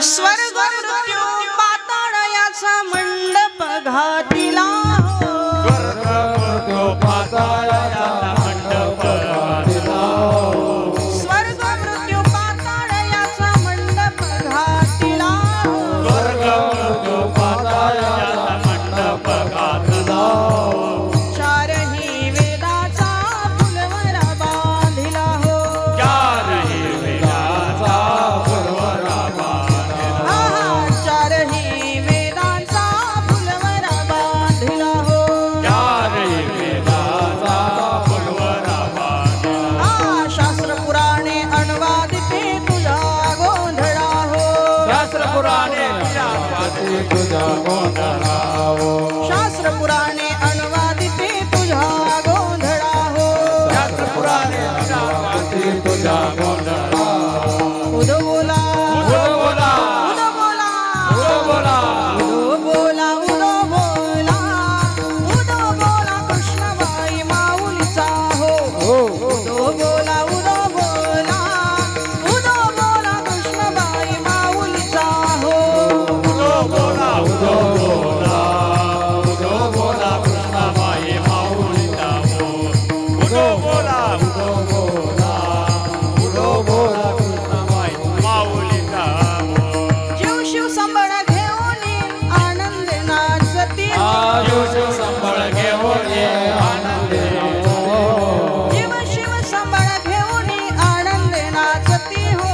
स्वर्ग मृत्यू पाताळ याचा मंडप घातिला स्वर्ग मृत्यू पाताळ याचा मंडप घातिला स्वर्ग मृत्यू पाताळ याचा मंडप घातिला स्वर्ग मृत्यू पाताळ याचा मंडप घातिला चारही वेदाचा फुलवरा बांधिला हो चारही वेदाचा फुलवरा बांधिला चारही वेदाचा फुलवरा बांधिला हो चारही वेदाचा फुलवरा बांधिला शास्त्र पुराणे अनुवादिते तुझा गोंधळा हो शास्त्र पुराणे तुझा गोंधळा हो शास्त्र पुराणे अनुवादिते तुझा गोंधळा हो शास्त्र पुराणे तुझा गोंधळा उदो बोला उदो बोला उदो बोला उदो बोला उदो बोला उदो बोला उदो बोला कृष्णबाई माऊलीचा हो उदो बोला उदो बोला उदो बोला कृष्णबाई माऊलीचा हो उदो बोला उदो बोला उदो बोला कृष्णाबाई माऊलीचा हो उदो बोला उदो बोला उदो बोला कृष्णाबाई माऊलीचा हो शिव शिव संबळ घेऊन आनंद नाचती शिव संबळ घेऊन आनंदे शिव शिव संबळ घेऊन आनंद नाचती हो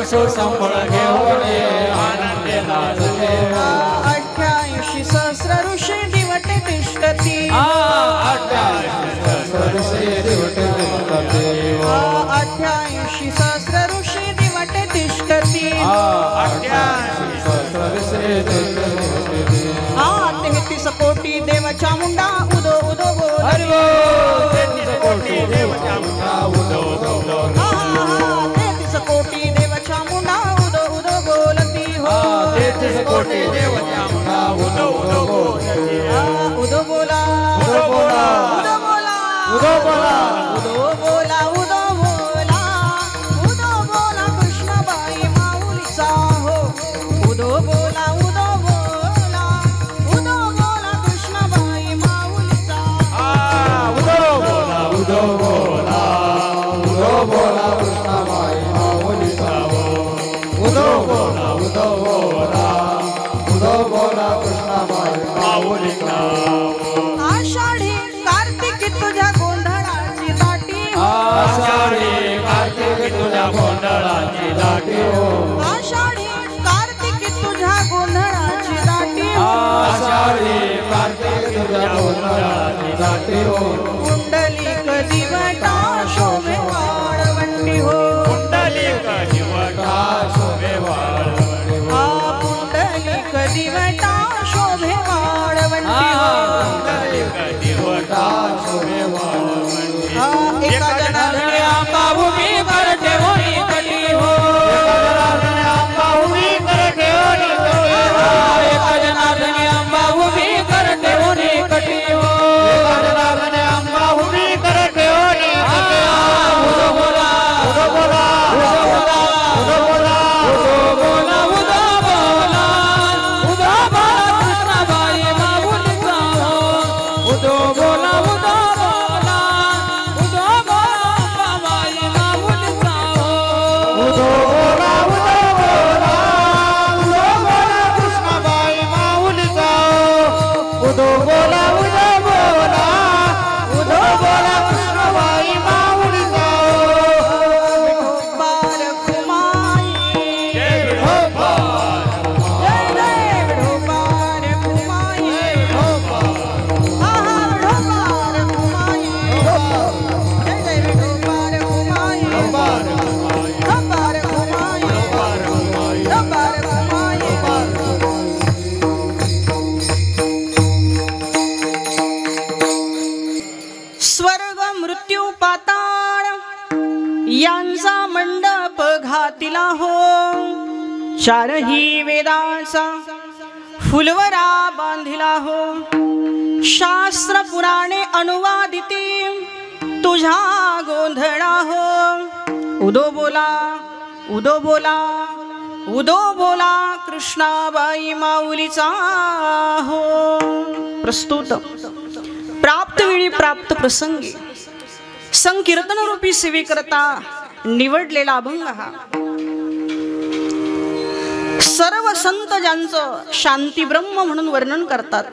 शिव संबळ घेऊन आनंदे नाचते 88 सहस्र ऋषी दिवटे तिष्ठती 88 सहस्र ऋषी दिवटे तिष्ठती 33 कोटी देव चामुंडा उदो उदो बोल 33 कोटी देव चामुंडा उदो उदो बोल 33 कोटी देव चामुंडा उदो उदो बोलती हो 33 कोटी देव चामुंडा उदो उदो बोलती उदो बोला उदो बोला उदो बोला उदो बोला उदो बोला उदो बोला उदो बोला कृष्णबाई माऊलीचा हो उदो बोला उदो बोला उदो बोला कृष्णबाई माऊलीचा उदो बोला उदो बोला उदो बोला कृष्णाबाई माऊलीचा हो उदो बोला उदो बोला उदो बोला कृष्णाबाई माऊलीचा आषाढी कार्तिक तुझ्या गोंधळाची दाटी आषाढी कार्तिक तुझ्या गोंधळाची दाटी हो आषाढी कार्तिक तुझ्या गोंधळाची दाटी आषाढी कार्तिक तुझ्या गोंधळाची दाटी हो कुंडलिक दिवटा शोभे वाळवंटी हो कुंडलिक दिवटा शोभे वाळवंटी हो कुंडलिक दिवटा शोभे वाळवंटी हो कुंडलिक दिवटा शोभे वाळवंटी एका जनार्दनी आंबा उभी करते होई कटी हो एका जनार्दनी आंबा उभी करते होई कटी हो एका जनार्दनी आंबा उभी करते होई कटी हो एका जनार्दनी आंबा उभी करते होई कटी हो उदो बोला उदो बोला उदो बोला उदो बोला उदो बोला उदो बोला उदो बोला कृष्णाबाई माऊलीचा हो उदो बोला उदो बोला उदो बोला बाई माऊलीचा हो उदो बोला उदो बोला उदो बोला कृष्णाबाई माऊलीचा हो उदो बोला उदो बोला उदो बोला कृष्णाबाई माऊलीचा हो बार कुमाई जय विठोबार जय जय विठोबार कुमाई विठोबार कुमाई जय जय विठोबार कुमाई विठोबार कुमाई विठोबार कुमाई स्वर्ग मृत्यू पाताळ यांचा मंडप घातिला हो चारही वेदांचा फुलवरा बांधिला हो शास्त्र पुराणे अनुवादिते तुझा गोंधळा हो उदो बोला उदो बोला कृष्णाबाई माऊलीचा हो. प्रस्तुत प्राप्त वेळी प्राप्त प्रसंगी संकीर्तन रूपी सेवे करता निवडलेला अभंग हा. सर्व संत ज्यांचं शांती ब्रह्म म्हणून वर्णन करतात,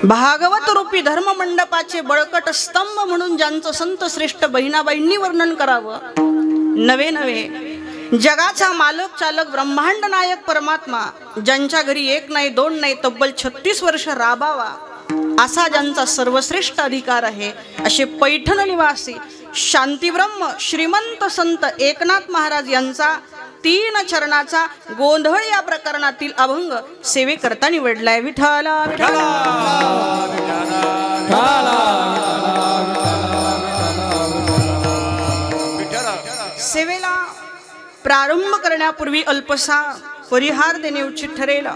भागवत रूपी धर्म मंडपाचे बळकट स्तंभ म्हणून ज्यांचं संत श्रेष्ठ बहिणाबाईंनी वर्णन करावं, नवे नवे जगाचा मालक चालक ब्रह्मांड नायक परमात्मा ज्यांच्या घरी एक नाही दोन नाही तब्बल 36 वर्ष राबावा असा ज्यांचा सर्वश्रेष्ठ अधिकार आहे, असे पैठण निवासी शांतीब्रह्म श्रीमंत संत एकनाथ महाराज यांचा 3 चरणाचा गोंधळ या प्रकरणातील अभंग सेवे करता निवडलाय. विठ्ठला सेवेला प्रारंभ करण्यापूर्वी अल्पसा परिहार देणे उचित ठरेल.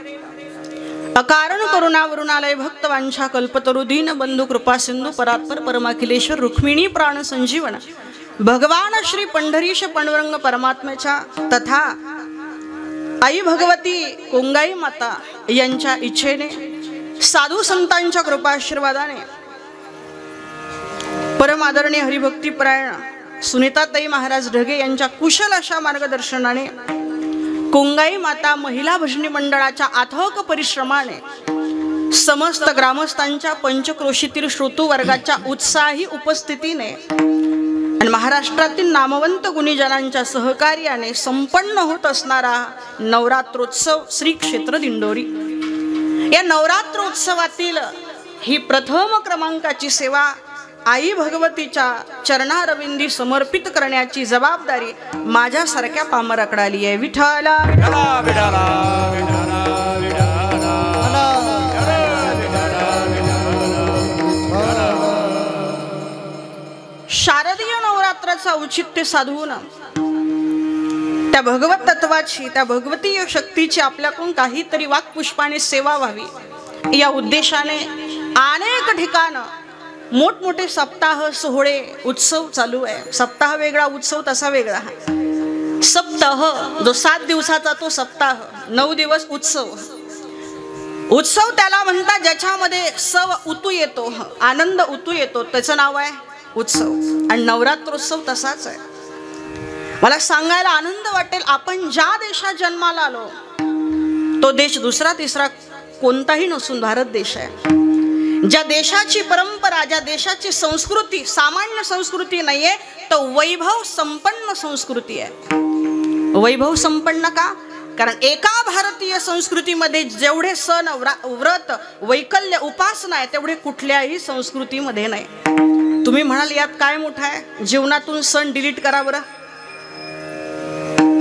अकारण करुणावरुणालय भक्तवांछा कल्पतरु दीन बंधू कृपा सिंधू परात्पर परमाखिलेश्वर रुक्मिणी प्राण संजीवन भगवान श्री पंढरीश पांडुरंग परमात्म्याच्या तथा आई भगवती कोंगाई माता यांच्या इच्छेने साधू संतांच्या कृपाशीर्वादाने परमादरणीय हरिभक्तीपरायण सुनीताताई महाराज ढगे यांच्या कुशल अशा मार्गदर्शनाने कोंगाई माता महिला भजनी मंडळाच्या अथक परिश्रमाने समस्त ग्रामस्थांच्या पंचक्रोशीतील श्रोतू वर्गाच्या उत्साही उपस्थितीने आणि महाराष्ट्रातील नामवंत गुणीजनांच्या सहकार्याने संपन्न होत असणारा नवरात्रोत्सव श्री क्षेत्र दिंडोरी. या नवरात्रोत्सवातील ही प्रथम क्रमांकाची सेवा आई भगवतीच्या चरणारविंदी समर्पित करण्याची जबाबदारी माझ्यासारख्या पामराकडे आली आहे. विठ्ठला शारदीय नवरात्राचा औचित्य साधून त्या भगवत तत्वाची त्या भगवतीय शक्तीची आपल्याकडून काहीतरी वाक्पुष्पाने सेवा व्हावी या उद्देशाने अनेक ठिकाणं मोठमोठे सप्ताह सोहळे उत्सव चालू आहे. सप्ताह वेगळा, उत्सव तसा वेगळा. सप्ताह जो 7 दिवसाचा तो सप्ताह, 9 दिवस उत्सव. उत्सव त्याला म्हणतात ज्याच्यामध्ये सव उतू येतो, आनंद उतू येतो, त्याचं नाव आहे उत्सव. आणि नवरात्रोत्सव तसाच आहे. मला सांगायला आनंद वाटेल, आपण ज्या देशात जन्माला आलो तो देश दुसरा तिसरा कोणताही नसून भारत देश आहे. ज्या देशाची परंपरा, ज्या देशाची संस्कृती सामान्य संस्कृती नाहीये, तो वैभव संपन्न संस्कृती आहे. वैभव संपन्न का? कारण एका भारतीय संस्कृतीमध्ये जेवढे सण व्रत वैकल्य उपासना आहे तेवढे कुठल्याही संस्कृतीमध्ये नाही. तुम्ही म्हणाल यात काय मोठं आहे, जीवनातून सण डिलीट करा बरं,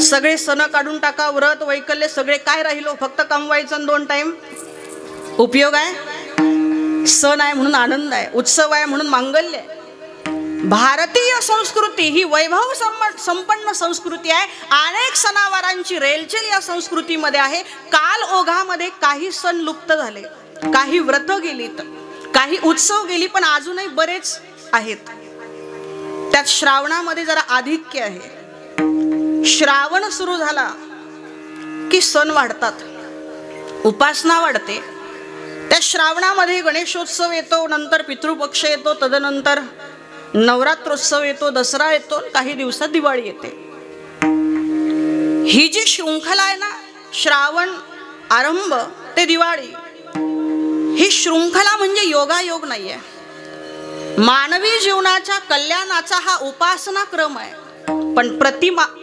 सगळे सण काढून टाका, व्रत वैकल्य सगळे, काय राहिलो? फक्त कमवायचं 2 टाइम. उपयोग आहे? सण आहे म्हणून आनंद आहे, उत्सव आहे म्हणून मांगल्य आहे. भारतीय संस्कृती ही वैभव संपन्न संस्कृती आहे. अनेक सणावारांची रेलचेल या संस्कृतीमध्ये आहे. काल ओघामध्ये काही सण लुप्त झाले, काही व्रत गेलीत, काही उत्सव गेली, पण अजूनही बरेच आहेत. त्यात श्रावणामध्ये जरा आधिक्य आहे. श्रावण सुरू झाला की सण वाढतात, उपासना वाढते. त्या श्रावणामध्ये गणेशोत्सव येतो, नंतर पितृपक्ष येतो, तदनंतर नवरात्रोत्सव येतो, दसरा येतो, काही दिवसात दिवाळी येते. ही जी शृंखला आहे ना, श्रावण आरंभ ते दिवाळी, ही शृंखला म्हणजे योगायोग नाहीये. मानवी जीवनाच्या कल्याणाचा हा उपासना क्रम आहे, पण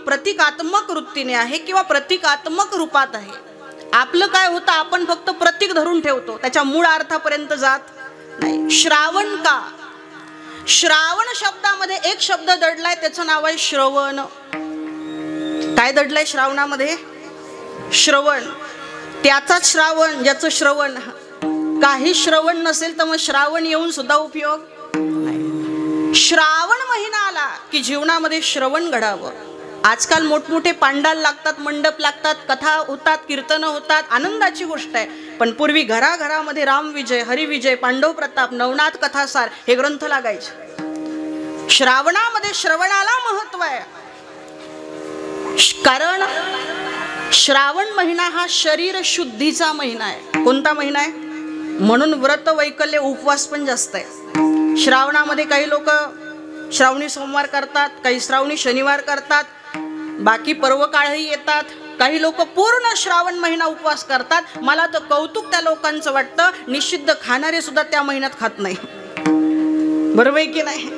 प्रतिकात्मक वृत्तीने आहे किंवा प्रतिकात्मक रूपात आहे. आपलं काय होतं, आपण फक्त प्रतीक धरून ठेवतो, त्याच्या मूळ अर्थापर्यंत जात नाही. श्रावण का? श्रावण शब्दामध्ये एक शब्द दडलाय, त्याचं नाव आहे श्रवण. काय दडलंय श्रावणामध्ये? श्रवण. त्याचाच श्रावण ज्याचं श्रवण. काही श्रवण नसेल तर मग श्रावण येऊन सुद्धा उपयोग नाही. श्रावण महिना आला की जीवनामध्ये श्रवण घडावं. आजकाल मोठमोठे पांडाल लागतात, मंडप लागतात, कथा होतात, कीर्तनं होतात, आनंदाची गोष्ट आहे. पण पूर्वी घराघरामध्ये रामविजय, हरिविजय, पांडव प्रताप, नवनाथ कथासार हे ग्रंथ लागायचे. श्रावणामध्ये श्रवणाला महत्व आहे. कारण श्रावण महिना हा शरीर शुद्धीचा महिना आहे. कोणता महिना आहे? म्हणून व्रत वैकल्य उपवास पण जास्त आहे. श्रावणामध्ये काही लोक श्रावणी सोमवार करतात, काही श्रावणी शनिवार करतात, बाकी पर्व काळही येतात. काही लोक पूर्ण श्रावण महिना उपवास करतात. मला तर कौतुक त्या लोकांचं वाटतं. निषिद्ध खाणारे सुद्धा त्या महिन्यात खात नाही. बरोबर आहे की नाही?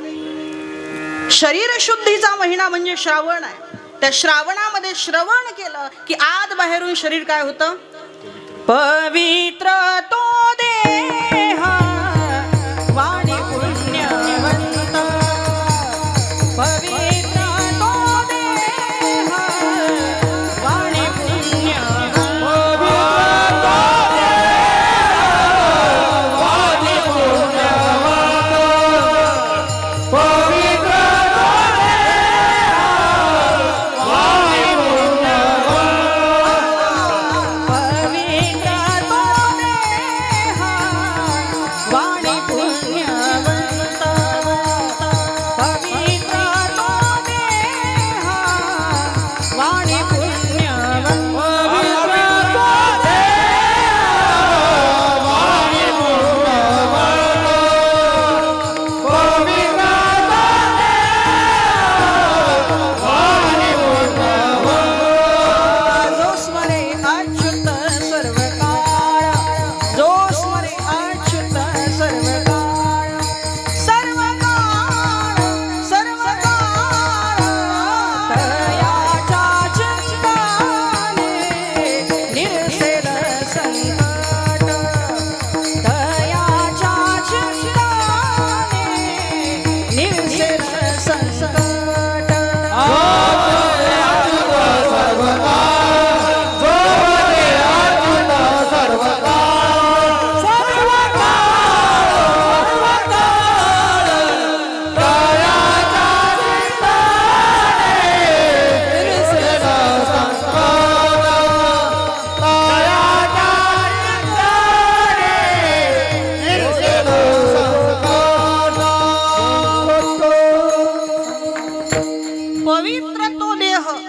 शरीर शुद्धीचा महिना म्हणजे श्रावण आहे. त्या श्रावणामध्ये श्रवण केलं की आत बाहेरून शरीर काय होतं? पवित्र तो देह वाणी पुण्यवंत. पवित्र तो देह वाणी पुण्यवंत.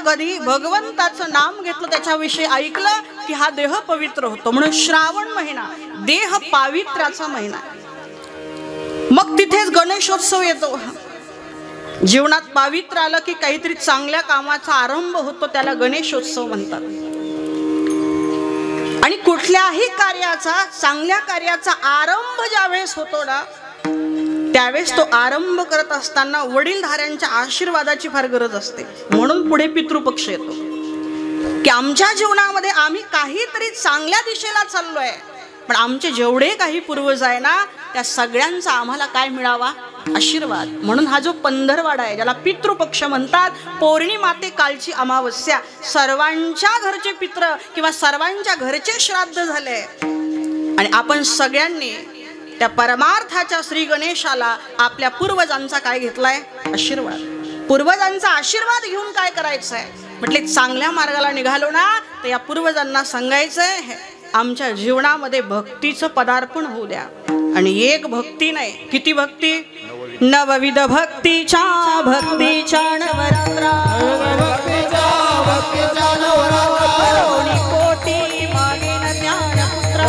कधी भगवंताचं नाम घेतलं, त्याच्याविषयी ऐकलं की हा देह पवित्र होतो. म्हणून श्रावण महिना देह पावित्र्याचा महिना. मग तिथेच गणेशोत्सव येतो. जीवनात पावित्र्य आलं की काहीतरी चांगल्या कामाचा आरंभ होतो, त्याला गणेशोत्सव म्हणतात. आणि कुठल्याही कार्याचा, चांगल्या कार्याचा आरंभ ज्यावेळेस होतो ना, त्यावेळेस तो आरंभ करत असताना वडीलधाऱ्यांच्या आशीर्वादाची फार गरज असते. म्हणून पुढे पितृपक्ष येतो की आमच्या जीवनामध्ये आम्ही काहीतरी चांगल्या दिशेला चाललोय, पण आमचे जेवढे काही पूर्वज आहे ना, त्या सगळ्यांचा आम्हाला काय मिळावा? आशीर्वाद. म्हणून हा जो पंधरवाडा आहे, ज्याला पितृपक्ष म्हणतात, पौर्णिमा ते कालची अमावस्या, सर्वांच्या घरचे पित्र किंवा सर्वांच्या घरचे श्राद्ध झाले. आणि आपण सगळ्यांनी त्या परमार्थाच्या श्री गणेशाला आपल्या पूर्वजांचा काय घेतलाय? आशीर्वाद. पूर्वजांचा आशीर्वाद घेऊन काय करायचं आहे? म्हटले चांगल्या मार्गाला निघालो ना, तर या पूर्वजांना सांगायचंय आमच्या जीवनामध्ये भक्तीचं पदार्पण होऊ द्या. आणि एक भक्ती नाही, किती भक्ती? नवविध भक्तीच्या नवरात्रा, कोटी मागेन ज्ञानपुत्र,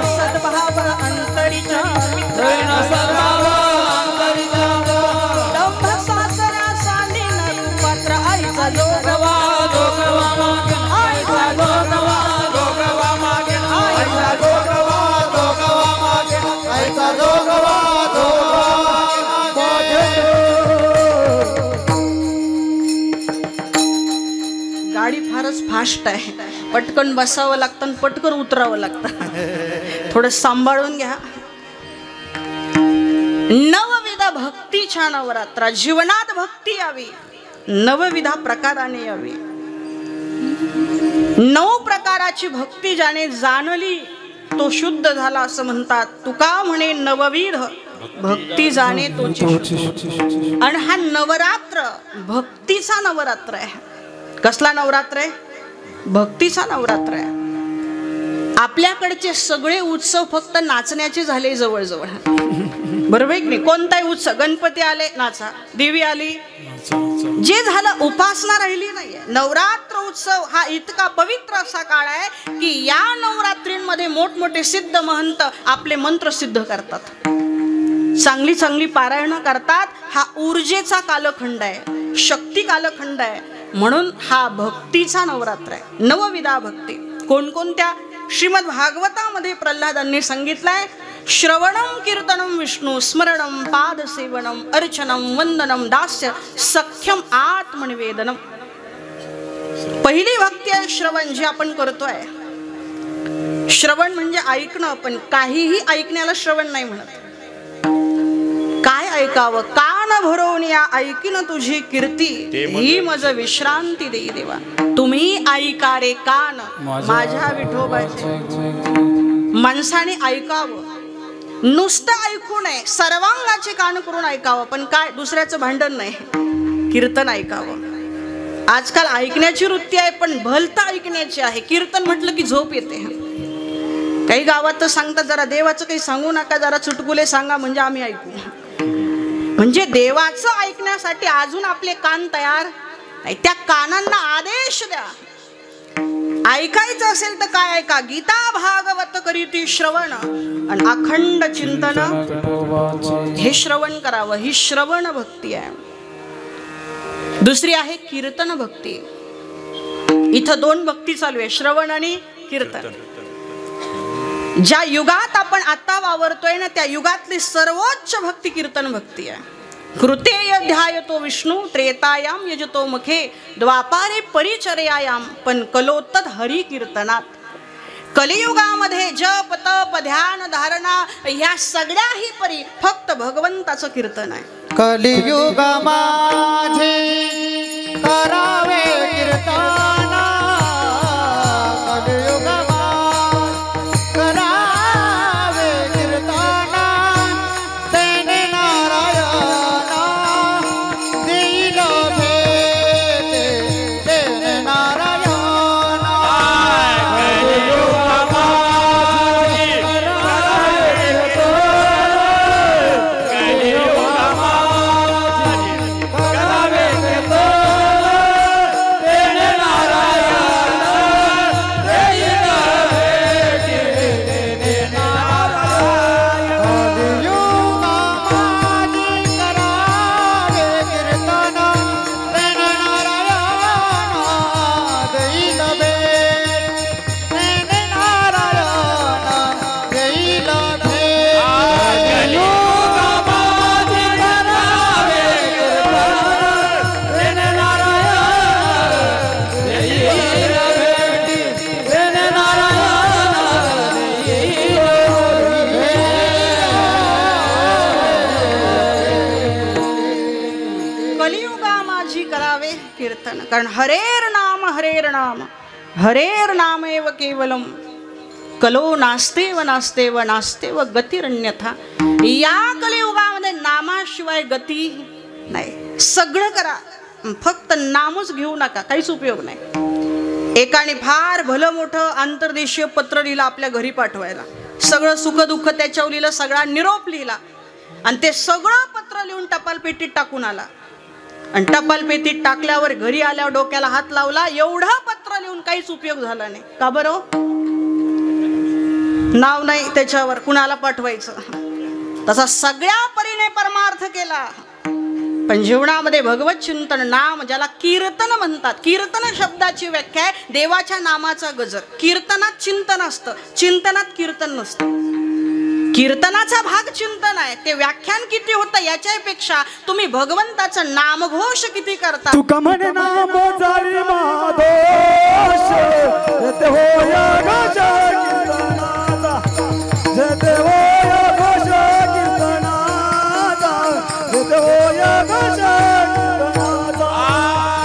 सद्भाव अंतरीच्या मित्र, दंभ सासरा सांदेन रूपात्र, आईचा जोगवा गाडी फारच फास्ट आहे, पटकन बसावं लागतं आणि पटकन उतरावं लागतं. थोडं सांभाळून घ्या. नवविध भक्तीच्या नवरात्रा, जीवनात भक्ती यावी, नवविधा प्रकाराने यावी. 9 प्रकाराची भक्ती ज्याने जाणली तो शुद्ध झाला असं म्हणतात. तुका म्हणे नवविध भक्ती जाणे तोची. आणि हा नवरात्र भक्तीचा नवरात्र आहे. कसला नवरात्र आहे? भक्तीचा नवरात्र आहे. आपल्याकडचे सगळे उत्सव फक्त नाचण्याचे झाले जवळजवळ, बरोबर आहे की नाही? कोणताही उत्सव, गणपती आले नाचा, देवी आली, जे झालं उपासना राहिली नाहीये. नवरात्र उत्सव हा इतका पवित्र असा काळ आहे की या नवरात्रींमध्ये मोठमोठे सिद्ध महंत आपले मंत्र सिद्ध करतात, चांगली चांगली पारायणं करतात. हा ऊर्जेचा कालखंड आहे, शक्ती कालखंड आहे, म्हणून हा भक्तीचा नवरात्र आहे. नवविधा भक्ती कोणकोणत्या? श्रीमद भागवतामध्ये प्रल्हादांनी सांगितलंय, श्रवणम कीर्तनम विष्णू स्मरणम पादसेवनम अर्चनम वंदनम दास्य सख्यम आत्मनिवेदनम. पहिली भक्ती आहे श्रवण, जे आपण करतोय. श्रवण म्हणजे ऐकणं, पण काहीही ऐकण्याला श्रवण नाही म्हणत. काय ऐकावं? कान भरून या ऐकीन तुझी कीर्ती, ही मज विश्रांती देई देवा. तुम्ही ऐका रे कान माझ्या विठोबाचे. माणसाने ऐकावं, नुसतं ऐकू नये, सर्वांगाचे कान करून ऐकावं. पण काय? दुसऱ्याचं भांडण नाही, कीर्तन ऐकावं. आजकाल ऐकण्याची वृत्ती आहे, पण भलतं ऐकण्याची आहे. कीर्तन म्हटलं की झोप येते. काही गावात तर सांगतात, जरा देवाचं काही सांगू नका, जरा चुटकुले सांगा म्हणजे आम्ही ऐकू. म्हणजे देवाचं ऐकण्यासाठी अजून आपले कान तयार नाही. त्या कानांना आदेश द्या. ऐकायचं असेल तर काय ऐका? गीता भागवत करीती श्रवण आणि अखंड चिंतन, हे श्रवण करावं. ही श्रवण भक्ती आहे. दुसरी आहे कीर्तन भक्ती. इथं दोन भक्ती चालू आहे, श्रवण आणि कीर्तन. ज्या युगात आपण आता वावरतोय ना, त्या युगातली सर्वोच्च भक्ती कीर्तन भक्ती आहे. कृतेय ध्यायतो विष्णू त्रेतायाम यजतो मुखे द्वापारे परिचर्यायाम पण कलोत्तद हरी कीर्तनात. कलियुगामध्ये जप तप ध्यान धारणा ह्या सगळ्याही परी फक्त भगवंताचं कीर्तन आहे. कलियुगामध्ये करावे कीर्तन, करावे कीर्तन, तेने नारायण देईल भेट, तेने नारायण. कारण हरेर नाम हरेर नामेव केवलम कलो नास्तेव नास्तेव नास्तेव गतिरन्यथा. या कलियुगामध्ये नामाशिवाय गती नाही. सगळं करा, फक्त नामच घेऊ नका, काहीच उपयोग नाही. एकाने फार भलं मोठं आंतरदेशीय पत्र लिहिलं आपल्या घरी पाठवायला. सगळं सुख दुःख त्याच्यावर लिहिलं, सगळा निरोप लिहिला आणि ते सगळं पत्र लिहून टपाल पेटीत टाकून आला. आणि टपाल पेटीत टाकल्यावर घरी आल्यावर डोक्याला हात लावला. एवढं पत्र लिहून काहीच उपयोग झाला नाही. का बरं? नाव नाही त्याच्यावर, कुणाला पाठवायचं. तसा सगळ्या परीने परमार्थ केला. पण जीवनामध्ये भगवत चिंतन नाम, ज्याला कीर्तन म्हणतात. कीर्तन शब्दाची व्याख्या आहे देवाच्या नामाचा गजर. कीर्तनात चिंतन असतं, चिंतनात कीर्तन नसतं. कीर्तनाचा भाग चिंतन आहे. ते व्याख्यान किती होतं याच्यापेक्षा तुम्ही भगवंताचं नामघोष किती करता. तुका म्हणे नाम जाळी माधोष जेते होया घोष कीर्तनाचा, जेते होया घोष कीर्तनाचा, जेते होया घोष कीर्तनाचा.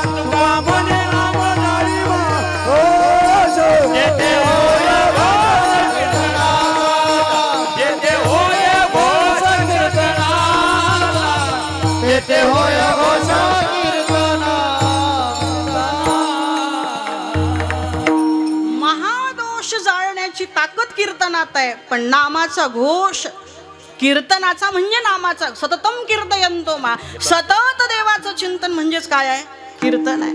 तुका म्हणे नाम जाळी माधोष जेते होया घोष कीर्तनाचा, जेते होया घोष कीर्तनाचा, जेते होया घोष महादोष जाळण्याची ताकद कीर्तनात आहे, पण नामाचा घोष कीर्तनाचा म्हणजे नामाचा सततम कीर्तयंतो मा, सतत देवाचं चिंतन म्हणजेच काय आहे? कीर्तन आहे.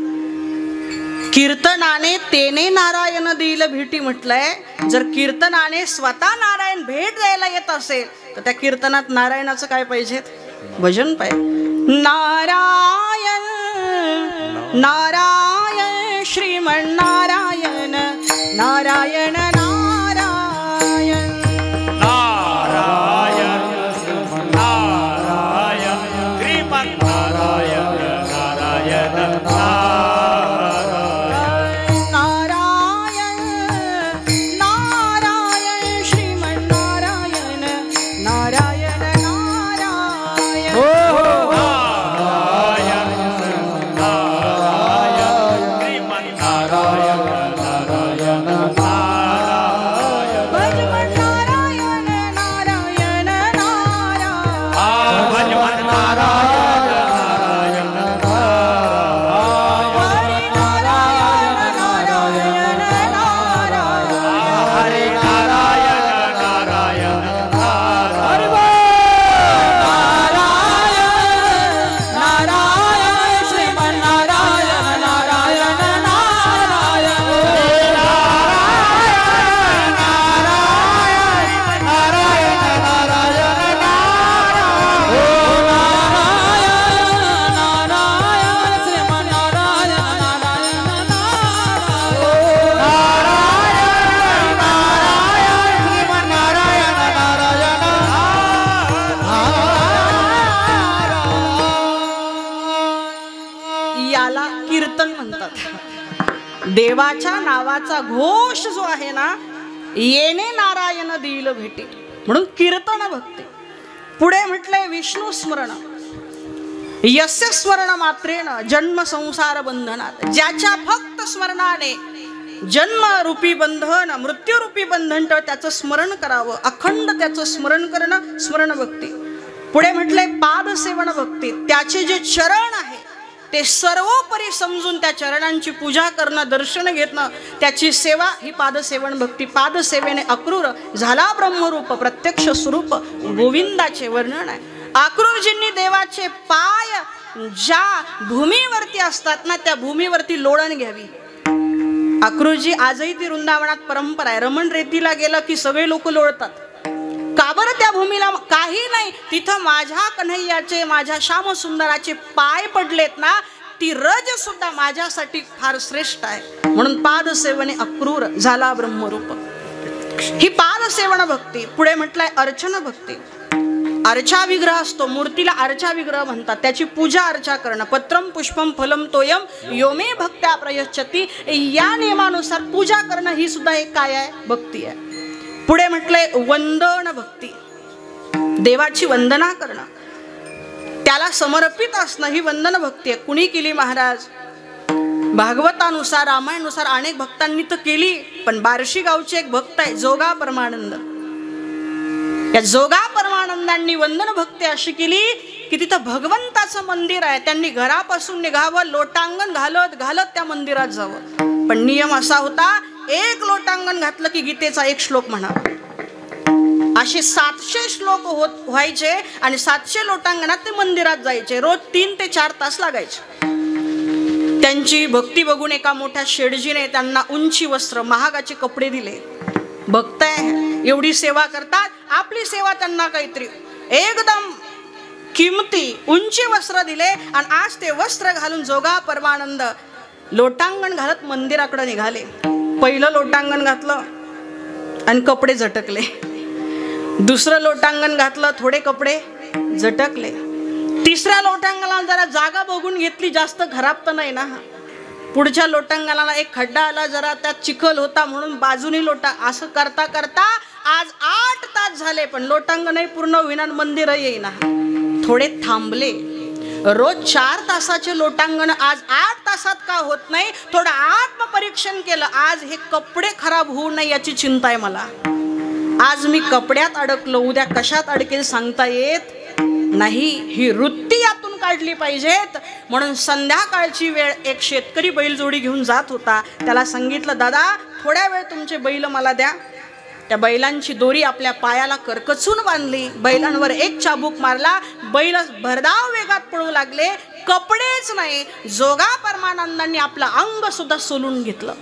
कीर्तनाने तेने नारायण देईल भेटी म्हटलंय. जर कीर्तनाने स्वतः नारायण भेट द्यायला येत असेल तर त्या कीर्तनात नारायणाचं काय पाहिजे? भजन पाहिजे. नारायण नारायण श्रीमन नारायण नारायण नारायण नारायण नारायण श्रीमन नारायण नारायण नारायण नारायण श्रीमन नारायण नारायण नारायण. हो नारायण नारायण श्रीमन नारायण नारायण नारायण भजमन नारायण नारायण नारायण भजमन नारायण नारायण हरि नारायण नारायण नारायण हरे नारायण नारायण नारायण नारायण श्रीमन नारायण नारायण नारायण नारायण श्रीमन नारायण नारायण याला कीर्तन म्हणतात. देवाच्या नावाचा घोष जो आहे ना, येणे नारायण देईल भेटी, म्हणून कीर्तन भक्ती. पुढे म्हटलंय विष्णू स्मरण. यस्य स्मरण मात्रेण जन्म संसार बंधनात, ज्याच्या फक्त स्मरणाने जन्म रूपी बंधन मृत्यू रूपी बंधन तर त्याचं स्मरण करावं, अखंड त्याचं स्मरण करणं स्मरण भक्ती. पुढे म्हटलंय पाद सेवन भक्ती. त्याचे जे चरण आहे ते सर्वोपरी समजून त्या चरणांची पूजा करणं, दर्शन घेणं, त्याची सेवा ही पादसेवन भक्ती. पादसेवेने अक्रूर झाला ब्रह्मरूप, प्रत्यक्ष स्वरूप गोविंदाचे वर्णन आहे. अक्रूरजींनी देवाचे पाय ज्या भूमीवरती असतात ना त्या भूमीवरती लोळण घ्यावी. अक्रूरजी आजही ती वृंदावनात परंपरा आहे. रमण रेतीला गेलं की सगळे लोक लोळतात. का बरं? त्या भूमीला काही नाही, तिथं माझ्या कन्हैयाचे माझ्या श्यामसुंदराचे पाय पडलेत ना, ती रज सुद्धा माझ्यासाठी फार श्रेष्ठ आहे. म्हणून पादसेवने अक्रूर झाला ब्रह्मरूप, ही पादसेवन भक्ती. पुढे म्हटलंय अर्चन भक्ती. अर्चा विग्रह असतो, मूर्तीला अर्चा विग्रह म्हणतात. त्याची पूजा अर्चा करणं. पत्रम पुष्पम फलम तोयम योमे भक्त्या प्रयच्छती, या नियमानुसार पूजा करणं ही सुद्धा एक काय आहे? भक्ती आहे. पुढे म्हटलंय वंदन भक्ती. देवाची वंदना करणं, त्याला समर्पित असणं ही वंदन भक्ती आहे. कुणी केली महाराज? भागवतानुसार रामायणानुसार अनेक भक्तांनी तर केली, पण बार्शी गावचे एक भक्त आहे जोगा परमानंद. या जोगा परमानंदांनी वंदन भक्ती अशी केली की तिथं भगवंताचं मंदिर आहे. त्यांनी घरापासून निघावं, लोटांगण घालत घालत त्या मंदिरात जावं. पण नियम असा होता, एक लोटांगण घातलं की गीतेचा एक श्लोक म्हणावा. असे 700 श्लोक व्हायचे आणि 700 लोटांगणात ते मंदिरात जायचे. रोज 3 ते 4 तास लागायचे. त्यांची भक्ती बघून एका मोठ्या शेडजीने त्यांना उंची वस्त्र, महागाचे कपडे दिले. भक्त आहे, एवढी सेवा करतात, आपली सेवा त्यांना काहीतरी एकदम किमती उंची वस्त्र दिले. आणि आज ते वस्त्र घालून जोगा परमानंद लोटांगण घालत मंदिराकडे निघाले. पहिलं लोटांगण घातलं आणि कपडे झटकले. दुसरं लोटांगण घातलं, थोडे कपडे झटकले. तिसऱ्या लोटांगणाला जरा जागा बघून घेतली, जास्त खराब तर नाही ना. पुढच्या लोटांगणाला एक खड्डा आला, जरा त्यात चिखल होता म्हणून बाजूनी लोटा. असं करता करता आज 8 तास झाले, पण लोटांगणही पूर्ण होईना, मंदिर येईना. थोडे थांबले. रोज 4 तासाचे लोटांगण आज 8 तासात का होत नाही? थोडं आत्मपरीक्षण केलं. आज हे कपडे खराब होऊ नये याची चिंता आहे मला. आज मी कपड्यात अडकलो, उद्या कशात अडकेल सांगता येत नाही. ही वृत्ती यातून काढली पाहिजेत. म्हणून संध्याकाळची वेळ एक शेतकरी बैलजोडी घेऊन जात होता. त्याला सांगितलं, दादा थोड्या वेळ तुमचे बैल मला द्या. त्या बैलांची दोरी आपल्या पायाला करकचून बांधली, बैलांवर एक चाबूक मारला, बैल भरधाव वेगात पळू लागले. कपडेच नाही, जोगा परमानंदांनी आपलं अंग सुद्धा सोलून घेतलं.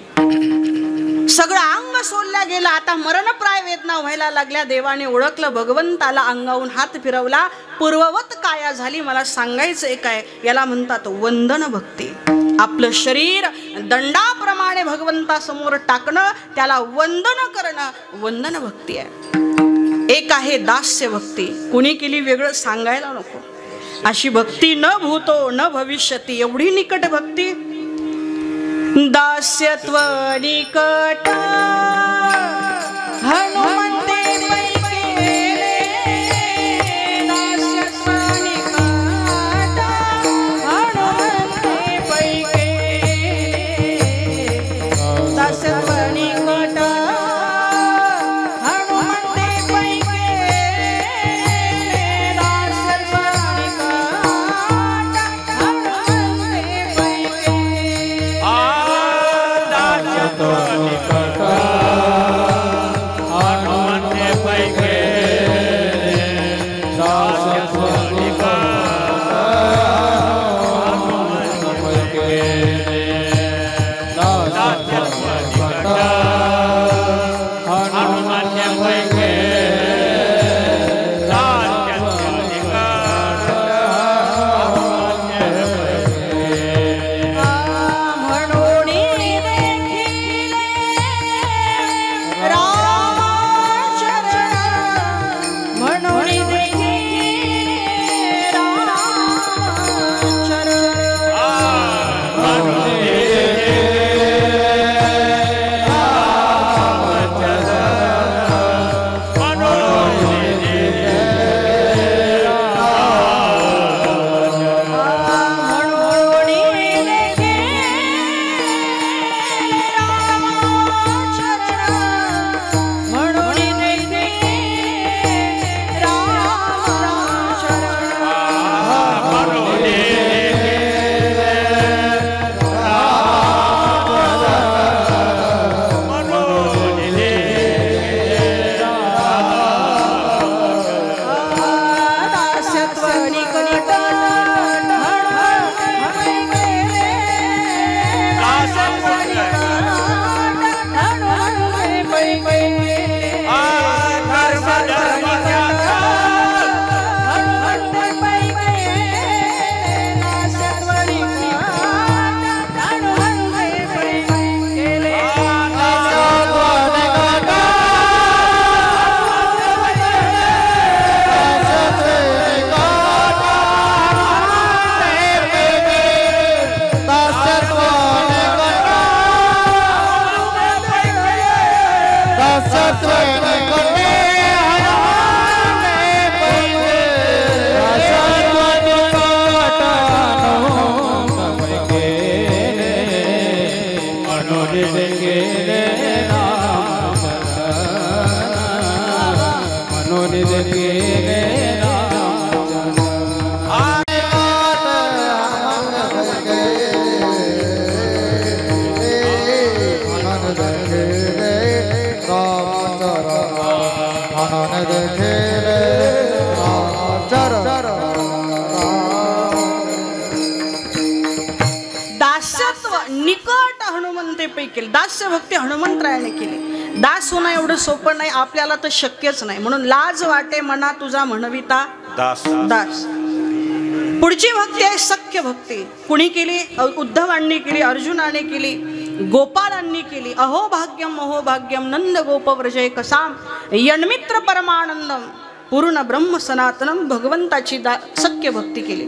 सगळं अंग सोलल्या गेलं. आता मरणप्राय वेदना व्हायला लागल्या. देवाने ओळखलं, भगवंताला अंगावून हात फिरवला, पूर्ववत काया झाली. मला सांगायचं एक आहे, याला म्हणतात वंदन भक्ती. आपलं शरीर दंडाप्रमाणे भगवंतासमोर टाकणं, त्याला वंदन करणं, वंदन भक्ती आहे. एक आहे दास्य भक्ती, कुणी केली वेगळं सांगायला नको. अशी भक्ती न भूतो न भविष्यती, एवढी निकट भक्ती. दास्यत्व निकट हनुमंते पैकेले, दास्यत्व निकट हनुमंते पैकेले, दास्यत्व निकट हनुमंते पैकेले, दास्यत्व निकट हनुमंते पैकेले. निकट हनुमंते पैकी दास्य भक्ती हनुमंतरायाने केली. दास होणं एवढं सोपं नाही, आपल्याला तर शक्यच नाही. म्हणून लाज वाटे मना तुझा म्हणविता दास. दास. पुढची भक्ती आहे सख्य भक्ती. कुणी केली? उद्धवांनी केली, अर्जुनाने केली, गोपालांनी केली. अहो भाग्यम नंद गोप व्रजय कसाम यन्मित्र परमानंदम पूर्ण ब्रह्म सनातनम. भगवंताची सख्य भक्ती केली.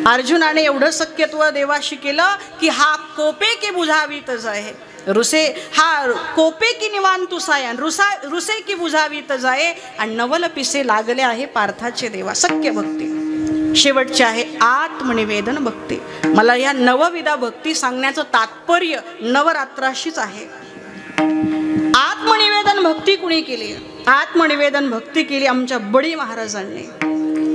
अर्जुनाने एवढं सख्यत्व देवाशी केलं की हा कोपे की बुझावीत जाय, रुसे हा कोपे की निवान तुसायन, रुसे की बुझावीत जाय. आणि नवल पिसे लागले आहे पार्थाचे देवा. सख्य भक्ती. शेवटचे आहे आत्मनिवेदन भक्ती. मला या नवविधा भक्ती सांगण्याचं तात्पर्य नवरात्राशीच आहे. आत्मनिवेदन भक्ती कुणी केली? आत्मनिवेदन भक्ती केली आमच्या बडी महाराजांनी.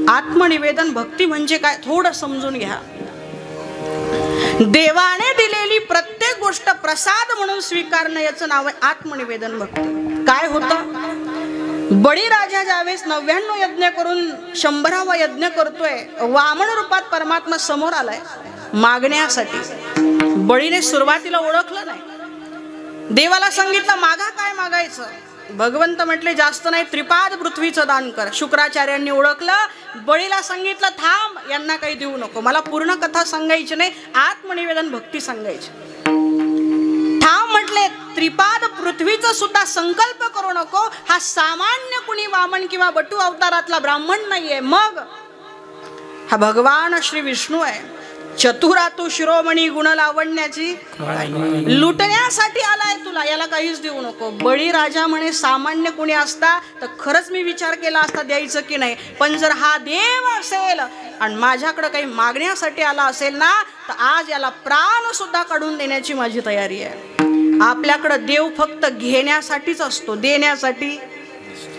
आत्मनिवेदन भक्ती म्हणजे काय थोडं समजून घ्या. देवाने दिलेली प्रत्येक गोष्ट प्रसाद म्हणून स्वीकारणं, याचं नाव आहे आत्मनिवेदन भक्ती. काय होतं, बळीराजा ज्यावेळेस 99 यज्ञ करून 100वा यज्ञ करतोय, वामन रूपात परमात्मा समोर आलाय मागण्यासाठी. बळीने सुरुवातीला ओळखलं नाही, देवाला सांगितलं मागा काय मागायचं. भगवंत म्हटले जास्त नाही, त्रिपाद पृथ्वीचं दान कर. शुक्राचार्यांनी ओळखलं, बळीला सांगितलं थांब, यांना काही देऊ नको, मला पूर्ण कथा सांगायची नाही, आत्मनिवेदन भक्ती सांगायची. थांब म्हटले, त्रिपाद पृथ्वीचं सुद्धा संकल्प करू नको, हा सामान्य कुणी वामन किंवा बटू अवतारातला ब्राह्मण नाहीये, मग हा भगवान श्री विष्णू आहे. चतुरातू शिरोमणी गुण लावण्याची लुटण्यासाठी आलाय तुला, याला काहीच देऊ नको. बळीराजा म्हणे सामान्य कुणी असता तर खरंच मी विचार केला असता द्यायचं की नाही, पण जर हा देव असेल आणि माझ्याकडे काही मागण्यासाठी आला असेल ना, तर आज याला प्राण सुद्धा काढून देण्याची माझी तयारी आहे. आपल्याकडं देव फक्त घेण्यासाठीच असतो, देण्यासाठी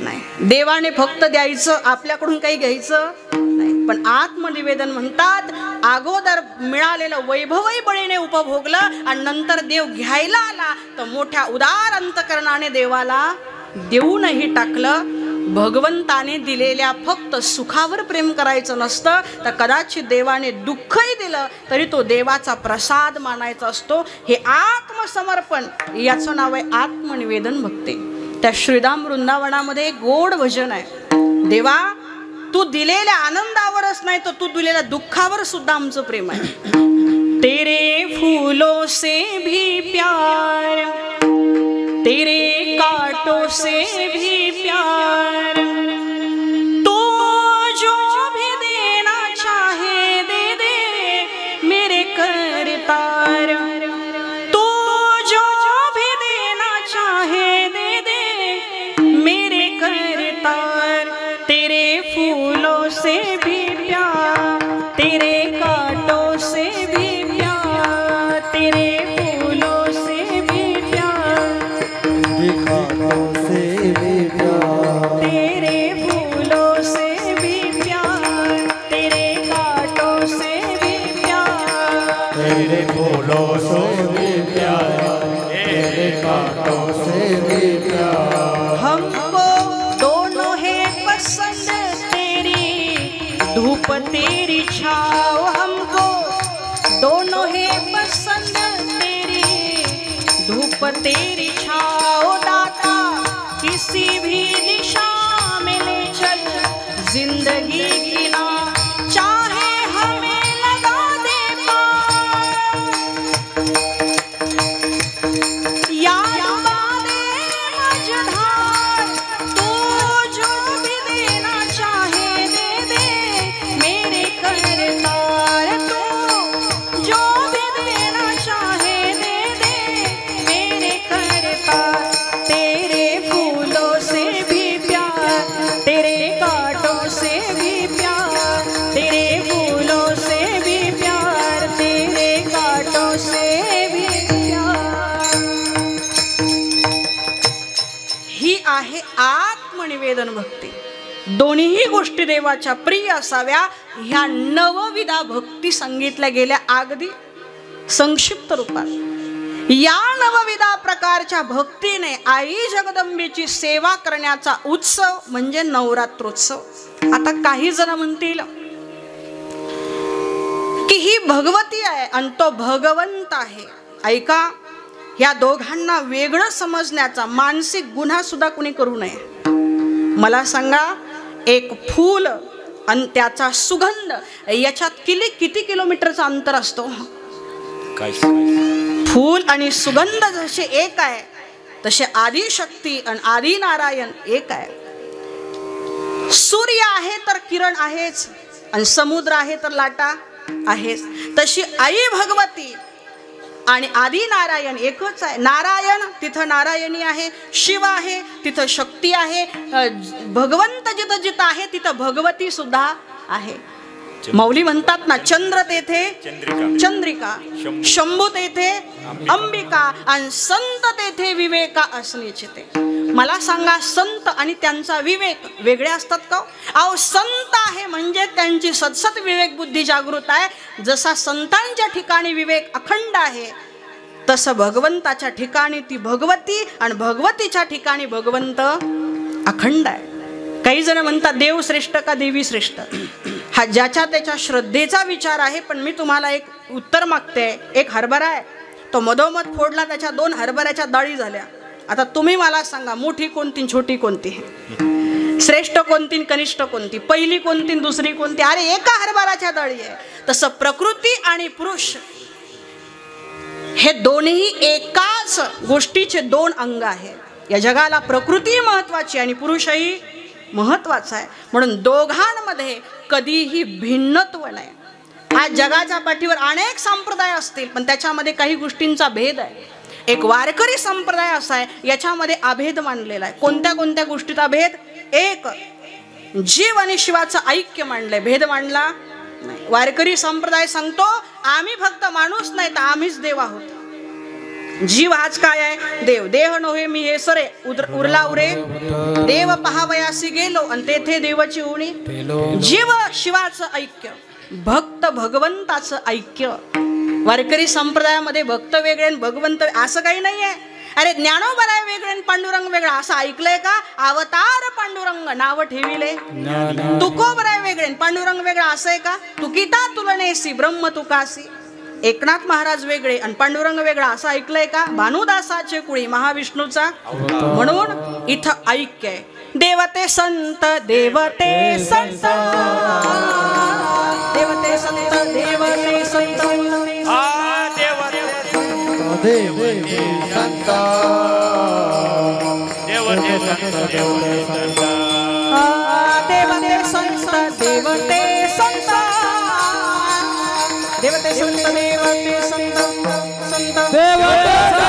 नाही. देवाने फक्त द्यायचं, आपल्याकडून काही घ्यायचं नाही. पण आत्मनिवेदन म्हणतात, अगोदर मिळालेलं वैभवही बळीने उपभोगलं आणि नंतर देव घ्यायला आला तर मोठ्या उदार अंतकरणाने देवाला देऊनही टाकलं. भगवंताने दिलेल्या फक्त सुखावर प्रेम करायचं नसतं, तर कदाचित देवाने दुःखही दिलं तरी तो देवाचा प्रसाद मानायचा असतो. हे आत्मसमर्पण, याचं नाव आहे आत्मनिवेदन भक्ती. त्या श्रीधाम वृंदावनामध्ये गोड भजन आहे, देवा तू दिलेल्या आनंदावरच नाही तर तू दिलेल्या दुःखावर सुद्धा आमचं प्रेम आहे. तेरे फूलों से भी प्यार, तेरे कांटों से भी प्यार, तू जो भी देना चाहे दे दे मेरे करतार, तू जो भी देना चाहे दे दे मेरे करतार. तेरे फूलों से भी प्यार, तेरे कांटों से भी प्यार, तेरे फूलों से भी प्यार, तेरे कांटों से भी प्यार, तेरे फूलों से भी प्यार, तेरे कांटों से भी प्यार, तेरे फूलों से भी प्यार, तेरे कांटों से भी प्यार. हमको दोनों है पसंद तेरी धूप तेरी छाव, हमको दोनों है पसंद तेरी धूप तेरी छाव. दाता किसी भी दिशा में ले चल, जिंदगी की ना चाहे हमें लगा दे पार, याद बादे मझधार, तू जो भी देना चाहे दे दे मेरे करतार, तू जो भी देना चाहे दे दे मेरे करतार. तेरे फूलों से भी प्यार, तेरे कांटों से भी प्यार, तेरे फूलों से भी प्यार, तेरे कांटों से भी प्यार. ही आहे आत्मनिवेदन भक्ती. दोन्ही गोष्टी देवाच्या प्रिय असाव्या, ह्या नवविधा भक्ती सांगितल्या गेल्या अगदी संक्षिप्त रूपात. या नवविधा प्रकारच्या भक्तीने आई जगदंबेची सेवा करण्याचा उत्सव म्हणजे नवरात्रोत्सव. आता काही जण म्हणतील की ही भगवती आहे आणि तो भगवंत आहे. ऐका, या दोघांना वेगळं समजण्याचा मानसिक गुन्हा सुद्धा कुणी करू नये. मला सांगा, एक फूल आणि त्याचा सुगंध याच्यात किती किलोमीटरचं अंतर असतो? फूल आणि सुगंध जसे एक आहे, तसे आदिशक्ती आणि आदि नारायण एक आहे. सूर्य आहे तर किरण आहेच, आणि समुद्र आहे तर लाटा आहेच. तशी आई भगवती आणि आदि नारायण एकच आहे. नारायण तिथं नारायणी आहे, शिव आहे तिथं शक्ती आहे, भगवंत जिथं जिथं आहे तिथं भगवती सुद्धा आहे. मौली म्हणतात ना, चंद्र तेथे चंद्रिका, शंभू तेथे अंबिका, आणि संत तेथे विवेका असण्याचे. ते मला सांगा, संत आणि त्यांचा विवेक वेगळे असतात का? अहो, संत आहे म्हणजे त्यांची सतसत विवेक बुद्धी जागृत आहे. जसा संतांच्या ठिकाणी विवेक अखंड आहे, तसं भगवंताच्या ठिकाणी ती भगवती आणि भगवतीच्या ठिकाणी भगवंत अखंड आहे. काही जण म्हणतात देव श्रेष्ठ का देवी श्रेष्ठ. हा ज्याच्या त्याच्या श्रद्धेचा विचार आहे. पण मी तुम्हाला एक उत्तर मागते. एक हरभरा आहे, तो मधोमध फोडला, त्याच्या 2 हरभऱ्याच्या डाळी झाल्या. आता तुम्ही मला सांगा मोठी कोणती छोटी कोणती, श्रेष्ठ कोणती कनिष्ठ कोणती, पहिली कोणती दुसरी कोणती. अरे एका हरभराच्या डाळी आहे. तसं प्रकृती आणि पुरुष हे दोन्ही एकाच गोष्टीचे 2 अंग आहेत. या जगाला प्रकृती महत्वाची आणि पुरुषही महत्वाचा आहे. म्हणून दोघांमध्ये कधीही भिन्नत्व नाही. आज जगाच्या पाठीवर अनेक संप्रदाय असतील, पण त्याच्यामध्ये काही गोष्टींचा भेद आहे. एक वारकरी संप्रदाय असा आहे, याच्यामध्ये अभेद मानलेला आहे. कोणत्या कोणत्या गोष्टीचा भेद? एक, जीव आणि शिवाचं ऐक्य मांडलंय, भेद मांडला नाही. वारकरी संप्रदाय सांगतो आम्ही फक्त माणूस नाही तर आम्हीच देव आहोत. जीव हाच काय आहे? देव. देह नव्हे मी हे सरे उरला उरे देव पहावयासी गेलो आणि तेथे देवाची उणी. जीव शिवाचं ऐक्य, भक्त भगवंताचं ऐक्य. वारकरी संप्रदायामध्ये भक्त वेगळे आणि भगवंत असं काही नाही आहे. अरे ज्ञानोबा वेगळे आणि पांडुरंग वेगळा असं ऐकलंय का? अवतार पांडुरंग नाव ठेविले. तुकोबराय वेगळे आणि पांडुरंग वेगळा असं आहे का? तुकिता तुलनेसी ब्रह्म तुकासी. एकनाथ महाराज वेगळे आणि पांडुरंग वेगळा असं ऐकलंय का? भानुदासाचे कुळी महाविष्णूचा. म्हणून इथं ऐक्य आहे. देवते संत देवते संत देवते संत देवते संत देवते संत देवते संत देवते संत देवते संत देवते संत देवते संत देवते संत संत देवते संत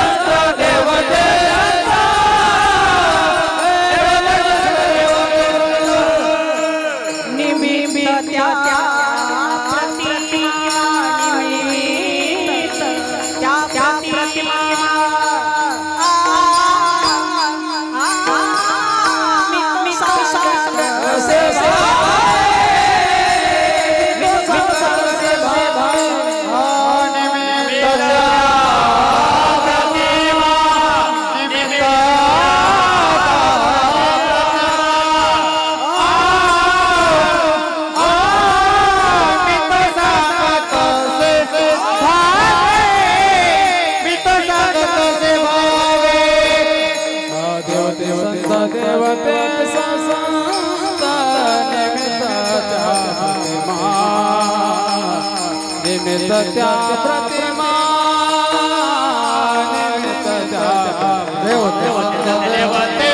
देवते त्या प्रतिमा देवते देवते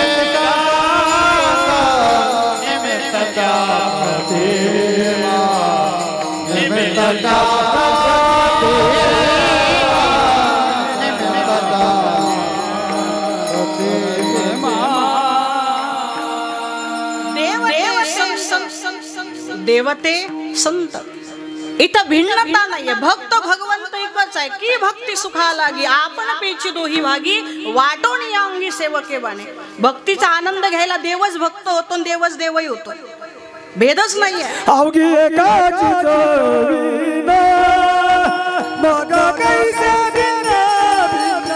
देवते संत. इथं भिन्नता नाहीये. भक्त भगवंत एकच आहे. की भक्ती सुखा लागी आपण पेची दोही भागी वाटून या अंगी सेवके बाणे. भक्तीचा आनंद घ्यायला देवच भक्त होतो, देवच देवही होतो. भेदच नाहीये. अवघी एकाची चवीना मग कैसे भिन्न भिन्न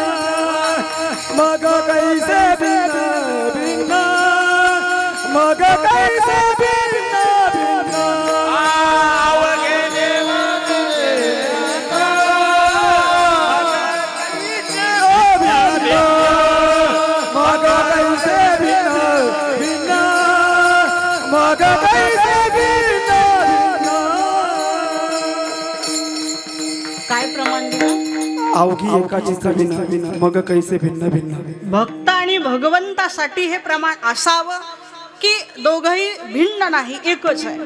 मग कैसे भिन्न भिन्न मग कैसे भिन्न भिन्न मग कैसे भिन्न भिन्न मग कैसे भिन्न भिन्न. काय प्रमाण दिलं? अवघी एकाची चवीना मग कैसे भिन्न भिन्न. भक्त आणि भगवंतासाठी हे प्रमाण असावं की दोघही भिन्न नाही, एकच आहे.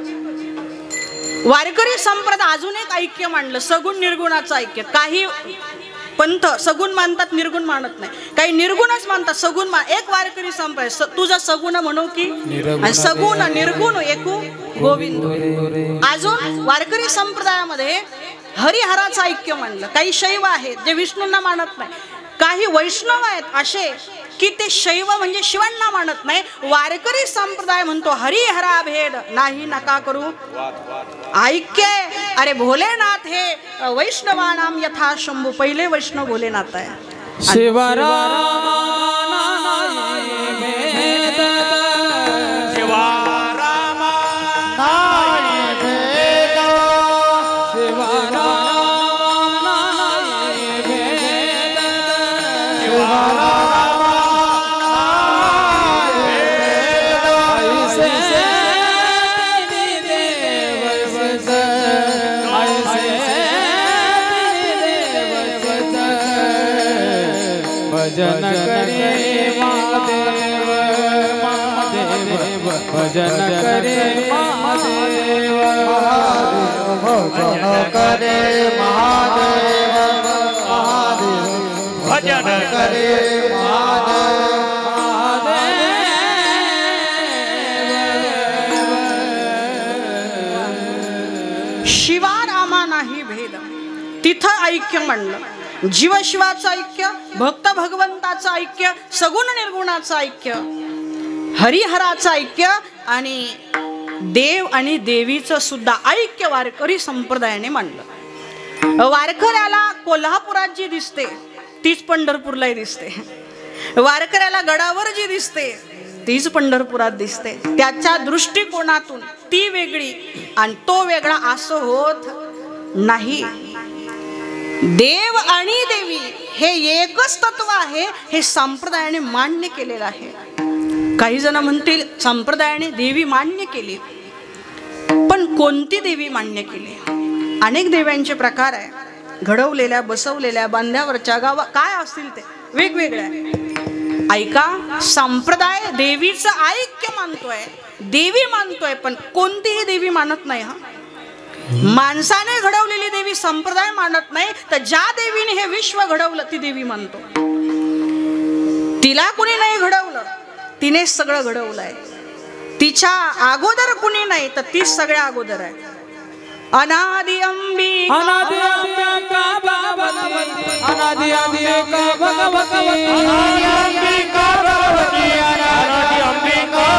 वारकरी संप्रदाय अजून एक ऐक्य मांडलं, सगुण निर्गुणाचं ऐक्य. काही पंथ सगुण मानतात, निर्गुण मानत नाही. काही निर्गुणच मानतात, सगुण एक वारकरी संप्रदाय तुझा सगुण म्हणू की आणि सगुण निर्गुण एकू गोविंद. अजून वारकरी संप्रदायामध्ये हरिहराचं ऐक्य मानलं. काही शैव आहेत जे विष्णूंना मानत नाही. काही वैष्णव आहेत असे की ते शैव म्हणजे शिवांना मानत नाही. वारकरी संप्रदाय म्हणतो हरिहरा भेद नाही नका करू ऐक्य. अरे भोलेनाथ हे वैष्णवानाम यथा शंभू, पहिले वैष्णव भोलेनाथ आहे. शिवराम भजन करे महादेव महादेव भजन करे महादेव भजन करे महादेव महादेव भजन करे महादेव. शिवारामा नाही भेद, तिथं ऐक्य म्हणलं. जीव शिवाचं ऐक्य, भक्त भगवंताचं ऐक्य, सगुण निर्गुणाचं ऐक्य, हरिहराचं ऐक्य आणि देव आणि देवीचं सुद्धा ऐक्य वारकरी संप्रदायाने मांडलं. वारकऱ्याला कोल्हापुरात जी दिसते तीच पंढरपूरलाही दिसते. वारकऱ्याला गडावर जी दिसते तीच पंढरपुरात दिसते. त्याच्या दृष्टिकोनातून ती वेगळी आणि तो वेगळा असं होत नाही. देव आणि देवी हे एकच तत्व आहे हे संप्रदायाने मान्य केलेलं आहे. काही जण म्हणतील संप्रदायाने देवी मान्य केली, पण कोणती देवी मान्य केली? अनेक देव्यांचे प्रकार आहे, घडवलेल्या, बसवलेल्या, बांध्यावरच्या, गावा काय असतील ते वेगवेगळ्या. ऐका, संप्रदाय देवीचं ऐक्य मानतोय, देवी मानतोय, पण कोणतीही देवी मानत नाही. हा माणसाने घडवलेली देवी संप्रदाय मानत नाही, तर ज्या देवीने हे विश्व घडवलं ती देवी मानतो. तिला कुणी नाही घडवलं, तिने सगळं घडवलंय. तिच्या अगोदर कुणी नाही, तर तीच सगळ्या अगोदर आहे. अनादि अंबिका अनादि अंबिका भगवती अनादि अंबिका भगवती अनादि अंबिका भगवती अनादि अंबिका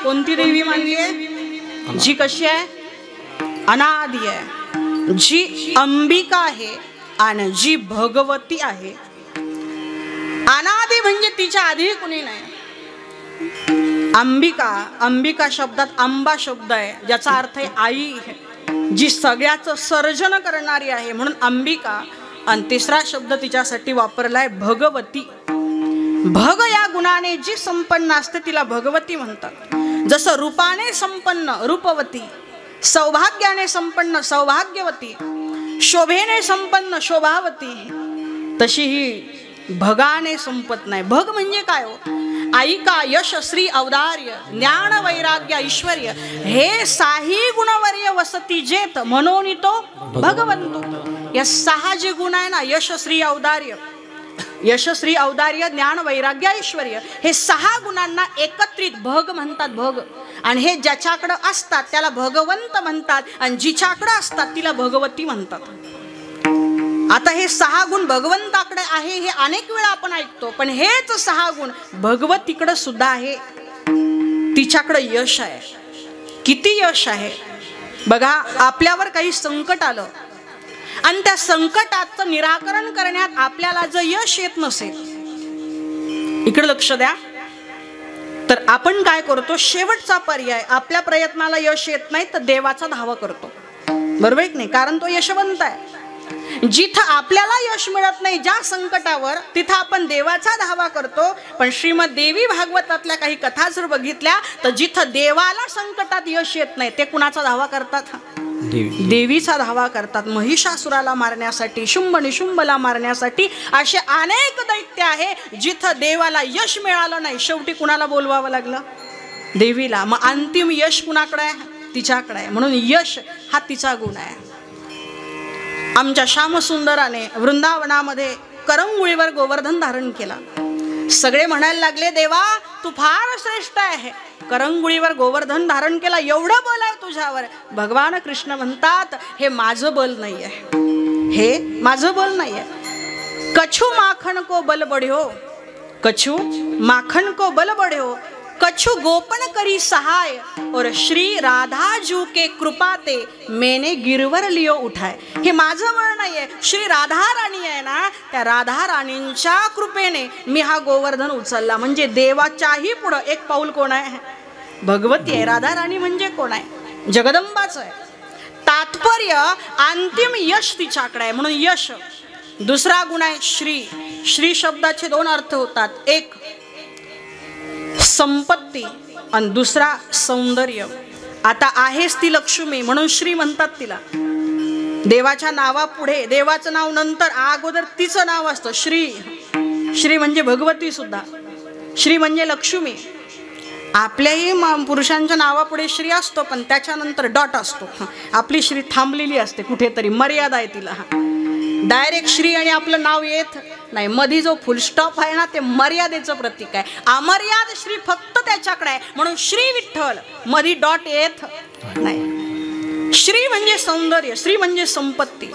कोणती देवी मानली आहे? जी कशी आहे? अनादि आहे, जी अंबिका आहे आणि जी भगवती आहे. अनादि म्हणजे तिच्या आधी कुणी नाही. अंबिका, अंबिका शब्दात अंबा शब्द आहे, ज्याचा अर्थ आहे आई, जी सगळ्याचं सर्जन करणारी आहे, म्हणून अंबिका. आणि तिसरा शब्द तिच्यासाठी वापरलाय भगवती. भग या गुणाने जी संपन्न असते तिला भगवती म्हणतात. जसं रूपाने संपन्न रूपवती, सौभाग्याने संपन्न सौभाग्यवती, शोभेने संपन्न शोभावती, तशी ही भगाने संपत नाही. भग म्हणजे काय हो? ऐका, यश, श्री, औदार्य, ज्ञान, वैराग्य, ऐश्वर्य हे साही गुणवर्य वसती जेत म्हणून तो भगवंतो. या सहा जे गुण आहे ना, यश, श्री, औदार्य, यश, श्री, औदार्य, ज्ञान, वैराग्य, ऐश्वर्य, हे सहा गुणांना एकत्रित भग म्हणतात. भग. आणि हे ज्याच्याकडं असतात त्याला भगवंत म्हणतात, आणि जिच्याकडं असतात तिला भगवती म्हणतात. आता हे सहा गुण भगवंताकडे आहे हे अनेक वेळा आपण ऐकतो, पण हेच सहा गुण भगवतीकडे सुद्धा आहे. तिच्याकडे यश आहे. किती यश आहे बघा. आपल्यावर काही संकट आलं आणि त्या संकटाचं निराकरण करण्यात आपल्याला जर यश येत नसेल, इकडे लक्ष द्या, तर आपण काय करतो? शेवटचा पर्याय, आपल्या प्रयत्नाला यश येत नाही तर देवाचा धावा करतो. बरोबर आहे की नाही? कारण तो यशवंत आहे. जिथं आपल्याला यश मिळत नाही ज्या संकटावर, तिथं आपण देवाचा धावा करतो. पण श्रीमद देवी भागवतातल्या काही कथा जर बघितल्या तर जिथं देवाला संकटात यश येत नाही ते कुणाचा धावा करतात? देवीचा धावा करतात. महिषासुराला मारण्यासाठी, शुंभ निशुंभला मारण्यासाठी असे अनेक दैत्य आहे जिथं देवाला यश मिळालं नाही. शेवटी कुणाला बोलवावं लागलं? देवीला. मग अंतिम यश कुणाकडे आहे? तिच्याकडे आहे. म्हणून यश हा तिचा गुण आहे. आमच्या श्यामसुंदराने वृंदावनामध्ये करंगुळीवर गोवर्धन धारण केला. सगळे म्हणायला लागले, देवा तू फार श्रेष्ठ आहे, करंगुळीवर गोवर्धन धारण केला, एवढं बल आहे तुझ्यावर. भगवान कृष्ण म्हणतात, हे माझं बल नाही आहे, हे माझं बल नाही आहे. कछु माखन को बल बढ्यो, कछु माखन को बल बढ्यो, कछु गोपन करी सहाय, और श्री राधा जू के कृपा ते मैंने गिरवर लियो उठाय. हे माझं बळ नाहीये, श्री राधा राणी आहे ना, त्या राधा राणींच्या कृपेने मी हा गोवर्धन उचलला. म्हणजे देवाच्याही पुढं एक पाऊल कोण आहे? भगवती आहे. राधा राणी म्हणजे कोण आहे? जगदंबाच आहे. तात्पर्य अंतिम यश तिच्याकडे आहे, म्हणून यश. दुसरा गुण आहे श्री. श्री शब्दाचे दोन अर्थ होतात, एक संपत्ती आणि दुसरा सौंदर्य. आता आहेस ती लक्ष्मी म्हणून श्री म्हणतात तिला. देवाच्या नावापुढे, देवाचं नाव नंतर, अगोदर तिचं नाव असतं श्री. श्री म्हणजे भगवती सुद्धा, श्री म्हणजे लक्ष्मी. आपल्याही पुरुषांच्या नावापुढे श्री असतो पण त्याच्यानंतर डॉट असतो. आपली श्री थांबलेली असते कुठेतरी, मर्यादा आहे तिला. डायरेक्ट श्री आणि आपलं नाव येत नाही. मधी जो फुलस्टॉप आहे ना ते मर्यादेचं प्रतीक आहे. अमर्याद श्री फक्त त्याच्याकडे आहे, म्हणून श्री विठ्ठल, मधी डॉट येत नाही. श्री म्हणजे सौंदर्य, श्री म्हणजे संपत्ती.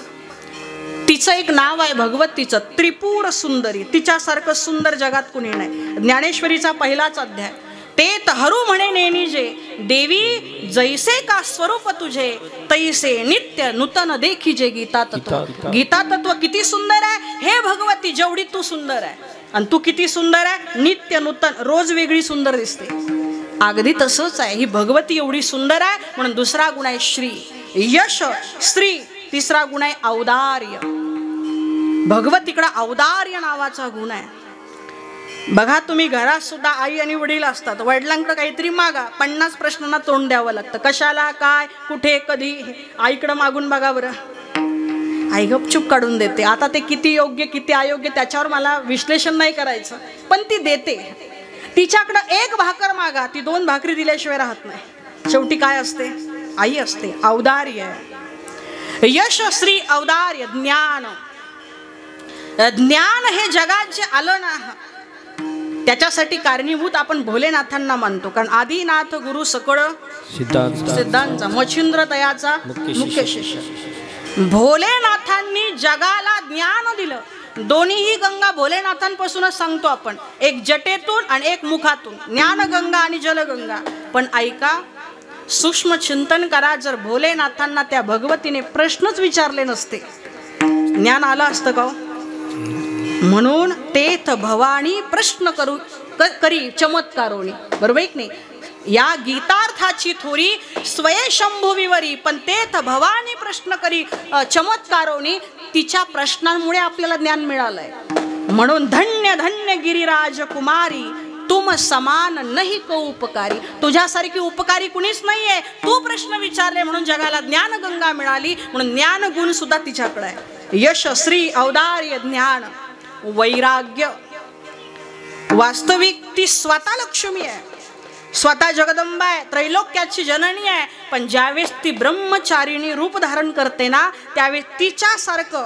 तिचं एक नाव आहे भगवतीचं, त्रिपुर सुंदरी. तिच्यासारखं सुंदर जगात कुणी नाही. ज्ञानेश्वरीचा पहिलाच अध्याय. ते तहरू म्हणे नेनिजे, देवी जैसे का स्वरूप तुझे, तैसे नित्य नूतन देखीजे गीता तत्व. गीता तत्व किती सुंदर आहे हे भगवती, जेवढी तू सुंदर आहे. आणि तू किती सुंदर आहे, नित्य नूतन, रोज वेगळी सुंदर दिसते. अगदी तसंच आहे, ही भगवती एवढी सुंदर आहे. म्हणून दुसरा गुण आहे श्री, यश, स्त्री. तिसरा गुण आहे औदार्य. भगवतीकडे औदार्य नावाचा गुण आहे. बघा तुम्ही घरात सुद्धा आई आणि वडील असतात, वडिलांकडे काहीतरी मागा, 50 प्रश्नांना तोंड द्यावं लागतं. कशाला, काय, कुठे, कधी. आईकडे मागून बघा बरं, आई गपचूप काढून देते. आता ते किती योग्य किती अयोग्य त्याच्यावर मला विश्लेषण नाही करायचं, पण ती देते. तिच्याकडं एक भाकर मागा, ती 2 भाकरी दिल्याशिवाय राहत नाही. शेवटी काय असते? आई असते. औदार्य, यश, श्री, औदार्य, ज्ञान. ज्ञान हे जगात जे आलं ना, त्याच्यासाठी कारणीभूत आपण भोलेनाथांना मानतो. कारण आदिनाथ गुरु सकळ सिद्धांचा, मच्छिंद्र तयाचा मुख्य शिष्य. भोलेनाथांनी जगाला ज्ञान दिलं. दोन्हीही गंगा भोलेनाथांपासूनच सांगतो आपण, एक जटेतून आणि एक मुखातून, ज्ञानगंगा आणि जलगंगा. पण ऐका, सूक्ष्म चिंतन करा, जर भोलेनाथांना त्या भगवतीने प्रश्नच विचारले नसते, ज्ञान आलं असतं का? म्हणून तेथ भवानी प्रश्न करी चमत्कारोनी. बरोबर की नाही? या गीतार्थाची थोरी स्वयंशंभुविवरी, पण तेथ भवानी प्रश्न करी चमत्कारोनी. तिच्या प्रश्नांमुळे आपल्याला ज्ञान मिळालंय. म्हणून धन्य धन्य गिरिराज कुमारी, तुम समान नाही को उपकारी. तुझ्यासारखी उपकारी कुणीच नाहीये. तू प्रश्न विचारले म्हणून जगाला ज्ञानगंगा मिळाली. म्हणून ज्ञान गुण सुद्धा तिच्याकडे आहे. यश, श्री, औदार्य, ज्ञान, वैराग्य. वास्तविक ती स्वतः लक्ष्मी आहे, स्वतः जगदंबा आहे, त्रैलोक्याची जननी आहे. पण ज्यावेळेस ती ब्रह्मचारिणी रूप धारण करते ना, त्यावेळेस तिच्यासारखं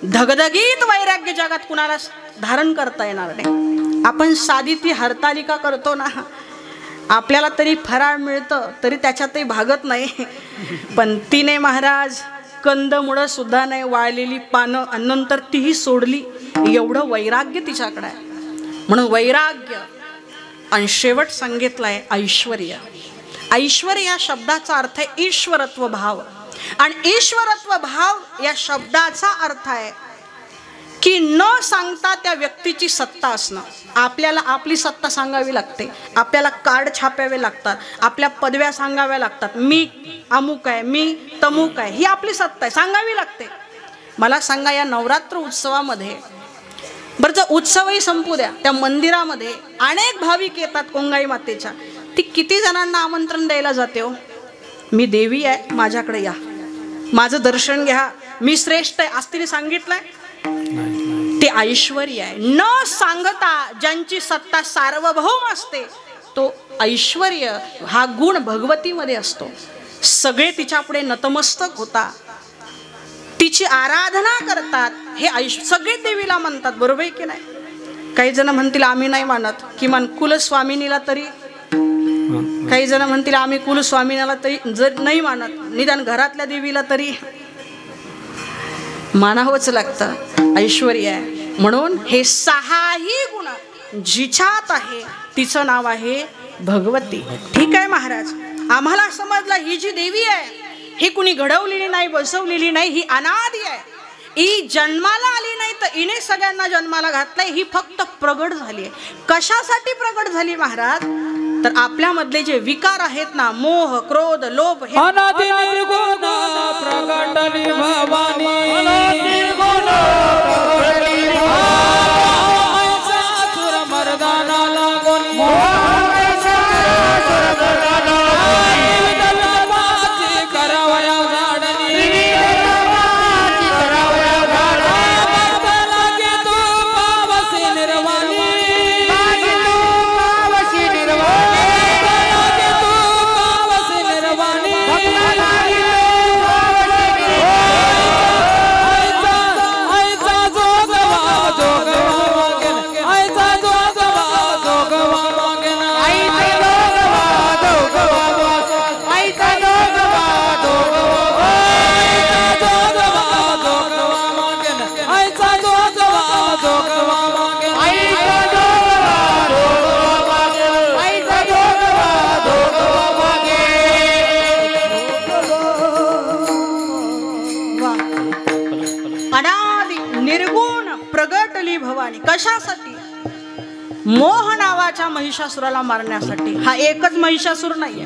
धगधगीत वैराग्य जगात कुणाला धारण करता येणार नाही. आपण साधी ती हरतालिका करतो ना, आपल्याला तरी फराळ मिळतं तरी त्याच्यातही भागत नाही. पण तिने महाराज कंदमुळं सुद्धा नाही, वाळलेली पानं, आणि नंतर तीही सोडली. एवढं वैराग्य तिच्याकडे आहे. म्हणून वैराग्य. आणि शेवट सांगितलाय ऐश्वर्य. ऐश्वर्य या शब्दाचा अर्थ आहे ईश्वरत्व भाव. आणि ईश्वरत्व भाव या शब्दाचा अर्थ आहे की न सांगता त्या व्यक्तीची सत्ता असणं. आपल्याला आपली सत्ता सांगावी लागते, आपल्याला कार्ड छापावे लागतात, आपल्या पदव्या सांगाव्या लागतात. मी अमुक आहे, मी तमुक आहे, ही आपली सत्ता आहे, सांगावी लागते. मला सांगा, या नवरात्र उत्सवामध्ये बरं जर उत्सवही संपू द्या, त्या मंदिरामध्ये अनेक भाविक येतात कोंगाई मातेच्या, ती किती जणांना आमंत्रण द्यायला जाते हो? मी देवी आहे, माझ्याकडे या, माझं दर्शन घ्या, मी श्रेष्ठ आहे असं तिने सांगितलंय? ते ऐश्वर्य आहे. न सांगता ज्यांची सत्ता सार्वभौम असते तो ऐश्वर्य हा गुण भगवतीमध्ये असतो. सगळे तिच्या पुढे नतमस्तक होतात, तिची आराधना करतात. हे सगळे देवीला म्हणतात, बरोबर आहे की नाही? काही जण म्हणतील आम्ही नाही मानत, किमान कुलस्वामिनीला तरी. काही जण म्हणतील आम्ही कुलस्वामिनीला तरी जर नाही मानत, निदान घरातल्या देवीला तरी मानावंच लागतं. ऐश्वर्य आहे. म्हणून हे सहाही गुण जिच्यात आहे तिचं नाव आहे भगवती. ठीक आहे महाराज, आम्हाला समजलं ही जी देवी आहे ही कुणी घडवलेली नाही, बसवलेली नाही, ही अनादी आहे. ही जन्माला आली नाही तर हिने सगळ्यांना जन्माला घातलंय. ही फक्त प्रगट झाली आहे. कशासाठी प्रगट झाली महाराज? तर आपल्यामधले जे विकार आहेत ना, मोह, क्रोध, लोभ, हे अनादि निर्गुण प्रगटली भवानी. असुर मर्दाना लागोनी करावया झाडणी लागे तू पावसी निर्वाणी. कशासाठी? मोह नावाच्या महिषासुराला मारण्यासाठी. हा एकच महिषासुर नाहीये,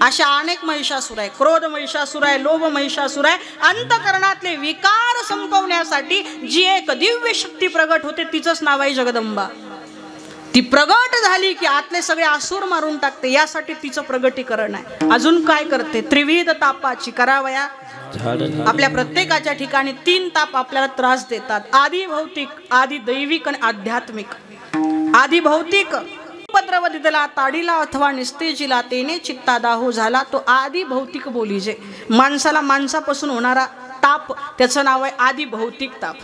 अशा अनेक महिषासुर आहे. क्रोध महिषासुर आहे, लोभ महिषासुर आहे. अंतकरणातले विकार संपवण्यासाठी जी एक दिव्य शक्ती प्रगट होते तिचंच नाव आहे जगदंबा. ती प्रगट झाली की आतले सगळे असुर मारून टाकते. यासाठी तिचं प्रगटीकरण आहे. अजून काय करते? त्रिविध तापाची करावया. आपल्या प्रत्येकाच्या ठिकाणी 3 ताप आपल्याला त्रास देतात. आधी भौतिक, आधी दैविक आणि आध्यात्मिक. आधी भौतिक उपद्रव दिला ताडीला अथवा निस्तेजीला, तेने चित्ता दाहो झाला, तो आधी भौतिक बोलीजे. माणसाला माणसापासून होणारा ताप त्याचं नाव आहे आधी भौतिक ताप.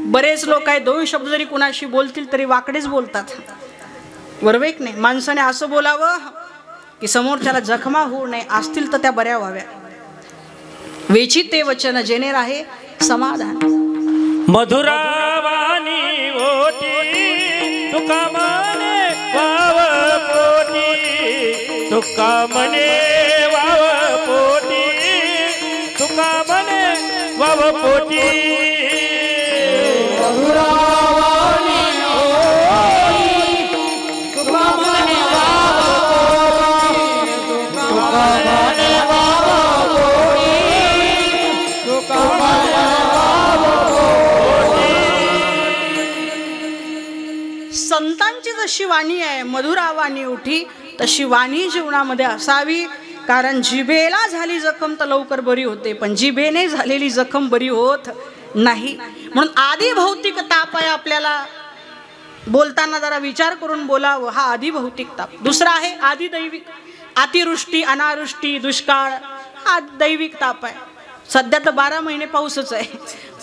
बरेच लोक आहे 2 शब्द जरी कुणाशी बोलतील तरी वाकडेच बोलतात, बरोबर आहे की नाही? माणसाने असं बोलावं की समोरच्याला जखमा होऊ नये, असतील तर त्या बऱ्या व्हाव्या. वेची ते वचन जेणे राहे समाधान. मधुरावाणी होती तुका म्हणे वाव पोटी, तुका म्हणे वाव पोटी, तुका म्हणे वाव पोटी. मधुरावाणी होती तुका म्हणे वाव पोटी, तुका म्हणे वाव पोटी, तुका म्हणे वाव पोटी. संतांची जशी वाणी आहे मधुरावाणी उठी, तशी वाणी जीवनामध्ये असावी. कारण जिभेला झाली जखम तर लवकर बरी होते, पण जिभेने झालेली जखम बरी होत नाही. म्हणून आधी भौतिक ताप आहे. आपल्याला बोलताना जरा विचार करून बोलावं. हा आधी भौतिक ताप. दुसरा आहे आधी दैविक. अतिवृष्टी, अनावृष्टी, दुष्काळ हा दैविक ताप आहे. सध्या तर 12 महिने पाऊसच आहे.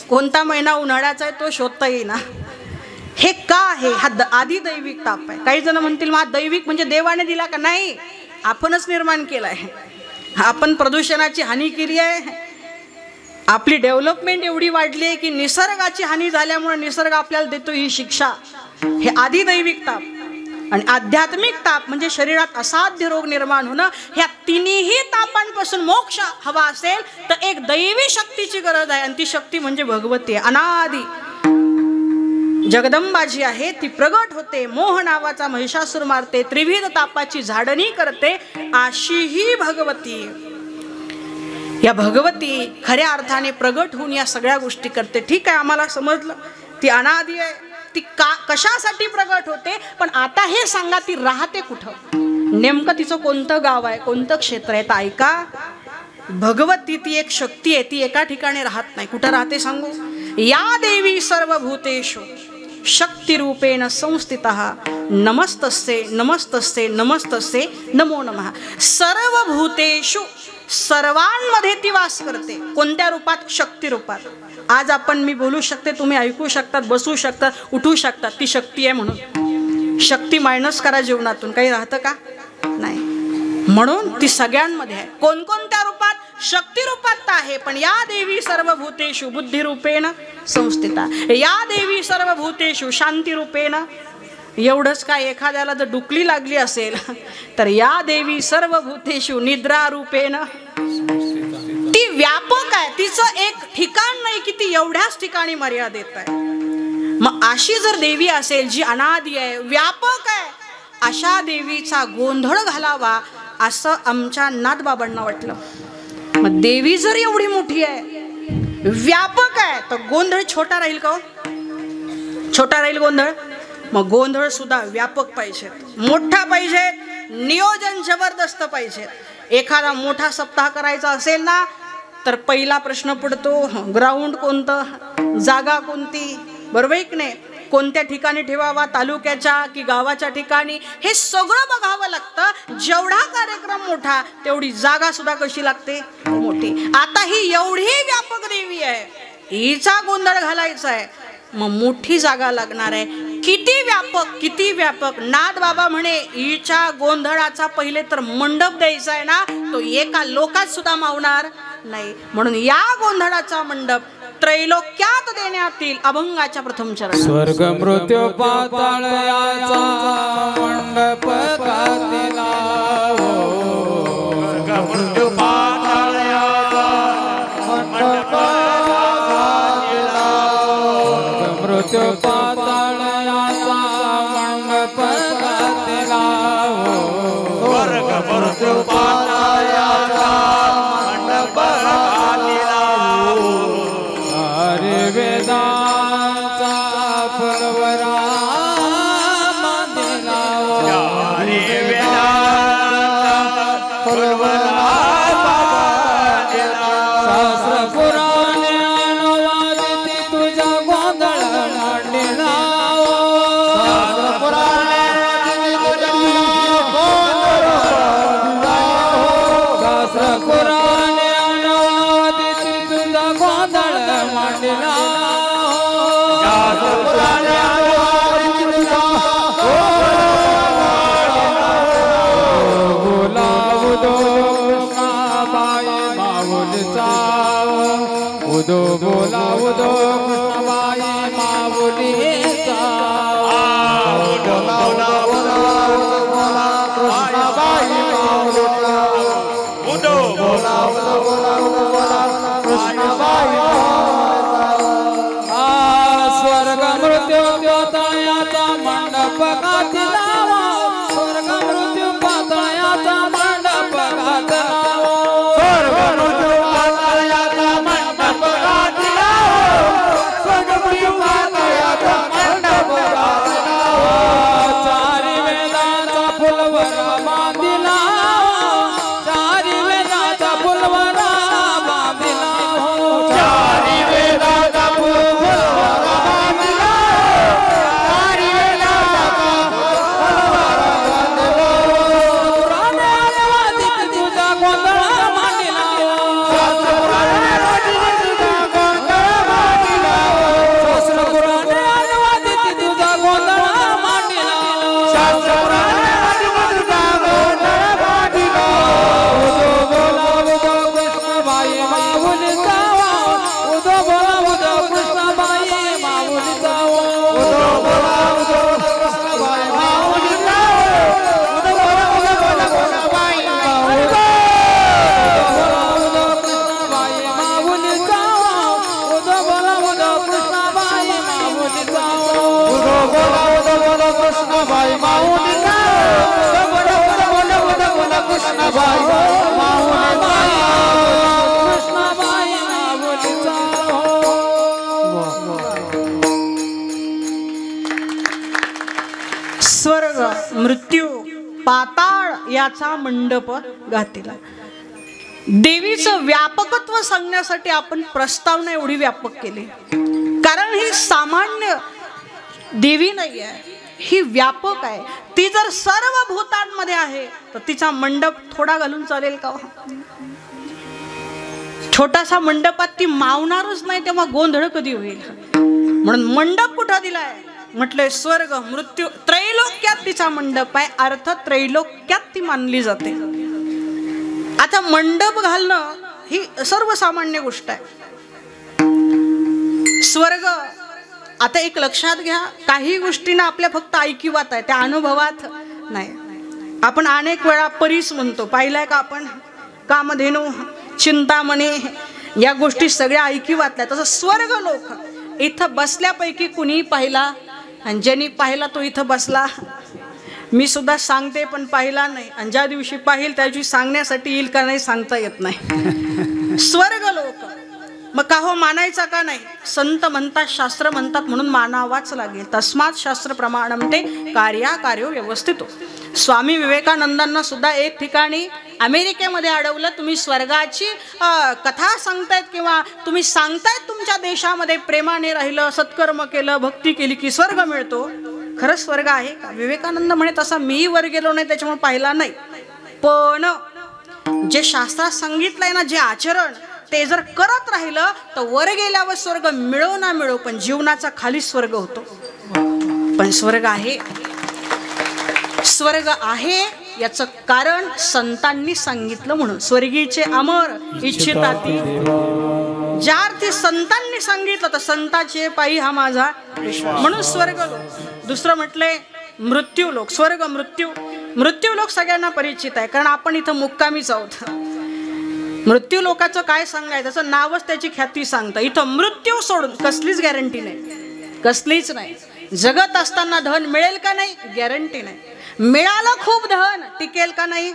कोणता महिना उन्हाळ्याचा आहे तो शोधता येईना. हे का आहे? हा आधी दैविक ताप आहे. काही जण म्हणतील मग दैविक म्हणजे देवाने दिला का? नाही, आपणच निर्माण केला आहे. आपण प्रदूषणाची हानी केली आहे. आपली डेव्हलपमेंट एवढी वाढली आहे की निसर्गाची हानी झाल्यामुळे निसर्ग आपल्याला देतो ही शिक्षा. हे आधी दैविक ताप. आणि आध्यात्मिक ताप म्हणजे शरीरात असाध्य रोग निर्माण होणं. ह्या तिन्ही तापांपासून मोक्ष हवा असेल तर एक दैवी शक्तीची गरज आहे. आणि ती शक्ती म्हणजे भगवती आहे. अनादी जगदंबा जी आहे ती प्रगट होते. मोह नावाचा महिषासुर मारते, त्रिविध तापाची झाडणी करते, अशी ही भगवती. या भगवती खऱ्या अर्थाने प्रगट होऊन या सगळ्या गोष्टी करते. ठीक आहे, आम्हाला समजलं ती अनादी आहे, ती कशासाठी प्रगट होते, पण आता हे सांगा ती राहते कुठं, नेमकं तिचं कोणतं गाव आहे, कोणतं क्षेत्र आहे. तर ऐका, भगवती ती एक शक्ती आहे, ती एका ठिकाणी राहत नाही. कुठं राहते सांगू? या देवी सर्वभूतेषु शक्तिरूपेण संस्थितः नमस्तस्ये नमस्तस्ये नमस्तस्ये नमो नमः. सर्वभूतेषु सर्वांमध्ये ती वास करते. कोणत्या रूपात? शक्ती रूपात. आज आपण मी बोलू शकते, तुम्ही ऐकू शकतात, बसू शकतात, उठू शकतात, ती शक्ती आहे म्हणून. शक्ती मायनस करा जीवनातून, काही राहतं का? नाही. म्हणून ती सगळ्यांमध्ये आहे. कोणकोणत्या रूपात? शक्ती रूपात आहे. पण या देवी सर्वभूतेषु बुद्धिरूपेण संस्थिता, या देवी सर्वभूतेषु शांतिरूपेण. एवढंच काय, एखाद्याला जर डुकली लागली असेल तर या देवी सर्वभूतेषु निद्रारूपेण. ती व्यापक आहे, तिचं एक ठिकाण नाही की ती एवढ्याच ठिकाणी मर्यादित आहे. मग अशी जर देवी असेल जी अनादी आहे, व्यापक आहे, अशा देवीचा गोंधळ घालावा असं आमच्या नाथबाबांना वाटलं. मग देवी जर एवढी मोठी आहे, व्यापक आहे, तर गोंधळ छोटा राहील का? छोटा राहील गोंधळ? मग गोंधळ सुद्धा व्यापक पाहिजे, मोठा पाहिजे, नियोजन जबरदस्त पाहिजे. एखादा मोठा सप्ताह करायचा असेल ना, तर पहिला प्रश्न पडतो, ग्राउंड कोणतं, जागा कोणती, बरोबर आहे की नाही, कोणत्या ठिकाणी ठेवावा, तालुक्याच्या की गावाच्या ठिकाणी, हे सगळं बघावं लागतं. जेवढा कार्यक्रम मोठा तेवढी जागा सुद्धा कशी लागते, मोठी. आता ही एवढी व्यापक देवी आहे, हिचा गोंधळ घालायचा आहे, मग मोठी जागा लागणार आहे. किती व्यापक, किती व्यापक. नाथ बाबा म्हणे हिच्या गोंधळाचा पहिले तर मंडप द्यायचा आहे ना, तो एका लोकात सुद्धा मावणार नाही. म्हणून या गोंधळाचा मंडप त्रैलोक्यात देण्यात येईल. अभंगाच्या प्रथम चरण. स्वर्ग मृत्यू पाताळ याचा मंडप कातीला, स्वर्ग मृत्यू पाताळ याचा मंडप कातीला, मृत्यू पाताळ याचा मंडप कातीला, स्वर्ग मृत्यू पाताळ याचा मंडप कातीला. हरी वेदांचा फुलवरा बांधिला, हरी वेदांचा फुलवरा बांधिला, शास्त्र पुराणे अनुवादित तुझा गोंधळ मांडला, शास्त्र पुराणे तुझा गोंधळ मांडला, शास्त्र पुराणे अनुवादित तुझा गोंधळ मांडला, शास्त्र पुराणे अनुवादित तुझा बोलावदो कृष्णाबाई माऊलीचा, उदो बोलावदो कृष्णाबाई माऊलीचा, स्वर्ग मृत्यू पाताळाचा मंडप कातीला, स्वर्ग मृत्यू पाताळाचा मंडप कातीला, स्वर्ग मृत्यू पाताळाचा मंडप कातीला, स्वर्ग मृत्यू पाताळाचा मंडप कातीला, चारी वेदाचा फुलवरा बांधिला, चारी वेदाचा फुलवरा बांधिला, चारी वेदाचा फुलवरा बांधिला, चारी वेदाचा फुलवरा बांधिला, पुराणे अनुवादित तुझा गोंधळ मांडिला, शास्त्र पुराणे तुझा गोंधळ मांडिला, शास्त्र पुराणे अनुवादित तुझा गोंधळ मांडिला, शास्त्र पुराणे तुझा गोंधळ मांडिला, उदो बोलावदो कृष्णाबाई माऊलीचा, उदो बोलावदो कृष्णाबाई माऊलीचा, उदो बोलावदो कृष्णाबाई माऊलीचा, उदो बोलावदो कृष्णाबाई माऊलीचा, बोलावदो कृष्णाबाई माऊलीचा, उदो बोलावदो कृष्णाबाई माऊलीचा, उदो बोलावदो कृष्णाबाई माऊलीचा, उदो बोलावदो कृष्णाबाई माऊलीचा. मृत्यू पाताळ याचा मंडप घातला. देवीचं व्यापकत्व सांगण्यासाठी आपण प्रस्तावना एवढी व्यापक केली, कारण ही सामान्य देवी नाही आहे, ही व्यापक आहे. ती जर सर्व भूतांमध्ये आहे तर तिचा मंडप थोडा घालून चालेल का? छोटासा मंडपात ती मावणारच नाही, तेव्हा गोंधळ कधी होईल? म्हणून मंडप कुठं दिलाय? म्हटलंय स्वर्ग मृत्यू त्रैलोक्यात तिचा मंडप आहे. अर्थ त्रैलोक्यात ती मानली जाते. आता मंडप घालणं ही सर्वसामान्य गोष्ट आहे. स्वर्ग आता एक लक्षात घ्या, काही गोष्टींना आपल्या फक्त ऐकिवात आहे, त्या अनुभवात नाही. आपण अनेक वेळा परीस म्हणतो, पाहिलाय का आपण? कामधेनू, चिंतामणी, या गोष्टी सगळ्या ऐकिवातल्या. तसं स्वर्ग लोक इथं बसल्यापैकी कुणी पाहिला, आणि ज्यांनी पाहिला तो इथं बसला. मी सुद्धा सांगते पण पाहिला नाही, आणि ज्या दिवशी पाहिल त्या दिवशी सांगण्यासाठी येईल का नाही सांगता येत नाही. स्वर्ग लोक मग का हो मानायचा का नाही? संत म्हणतात, शास्त्र म्हणतात, म्हणून मानावाच लागेल. तस्मात शास्त्र प्रमाणम ते कार्याकार्यो व्यवस्थित. स्वामी विवेकानंदांना सुद्धा एक ठिकाणी अमेरिकेमध्ये अडवलं. तुम्ही स्वर्गाची कथा सांगतायत किंवा तुम्ही सांगतायत तुमच्या देशामध्ये प्रेमाने राहिलं, सत्कर्म केलं, भक्ती केली की स्वर्ग मिळतो. खरंच स्वर्ग आहे का? विवेकानंद म्हणे तसा मीही वर गेलो नाही, त्याच्यामुळे पाहिला नाही. पण जे शास्त्रात सांगितलंय ना, जे आचरण ते जर करत राहिलं तर वर गेल्यावर स्वर्ग मिळो ना मिळो, पण जीवनाचा खाली स्वर्ग होतो. पण स्वर्ग आहे, स्वर्ग आहे याचं कारण संतांनी सांगितलं. म्हणून स्वर्गीचे अमर इच्छिताती, ज्या अर्थी संतांनी सांगितलं तर संताचे पायी हा माझा विश्वास. म्हणून स्वर्ग लोक. दुसरं म्हटलंय मृत्यू लोक. स्वर्ग मृत्यू, मृत्यू लोक सगळ्यांना परिचित आहे, कारण आपण इथं मुक्कामीच आहोत. मृत्यू लोकाचं काय सांगायचं, त्याचं नावच त्याची ख्याती सांगतं. इथं मृत्यू सोडून कसलीच गॅरंटी नाही, कसलीच नाही. जगत असताना धन मिळेल का नाही? गॅरंटी नाही. मिळालं खूप धन, टिकेल का नाही?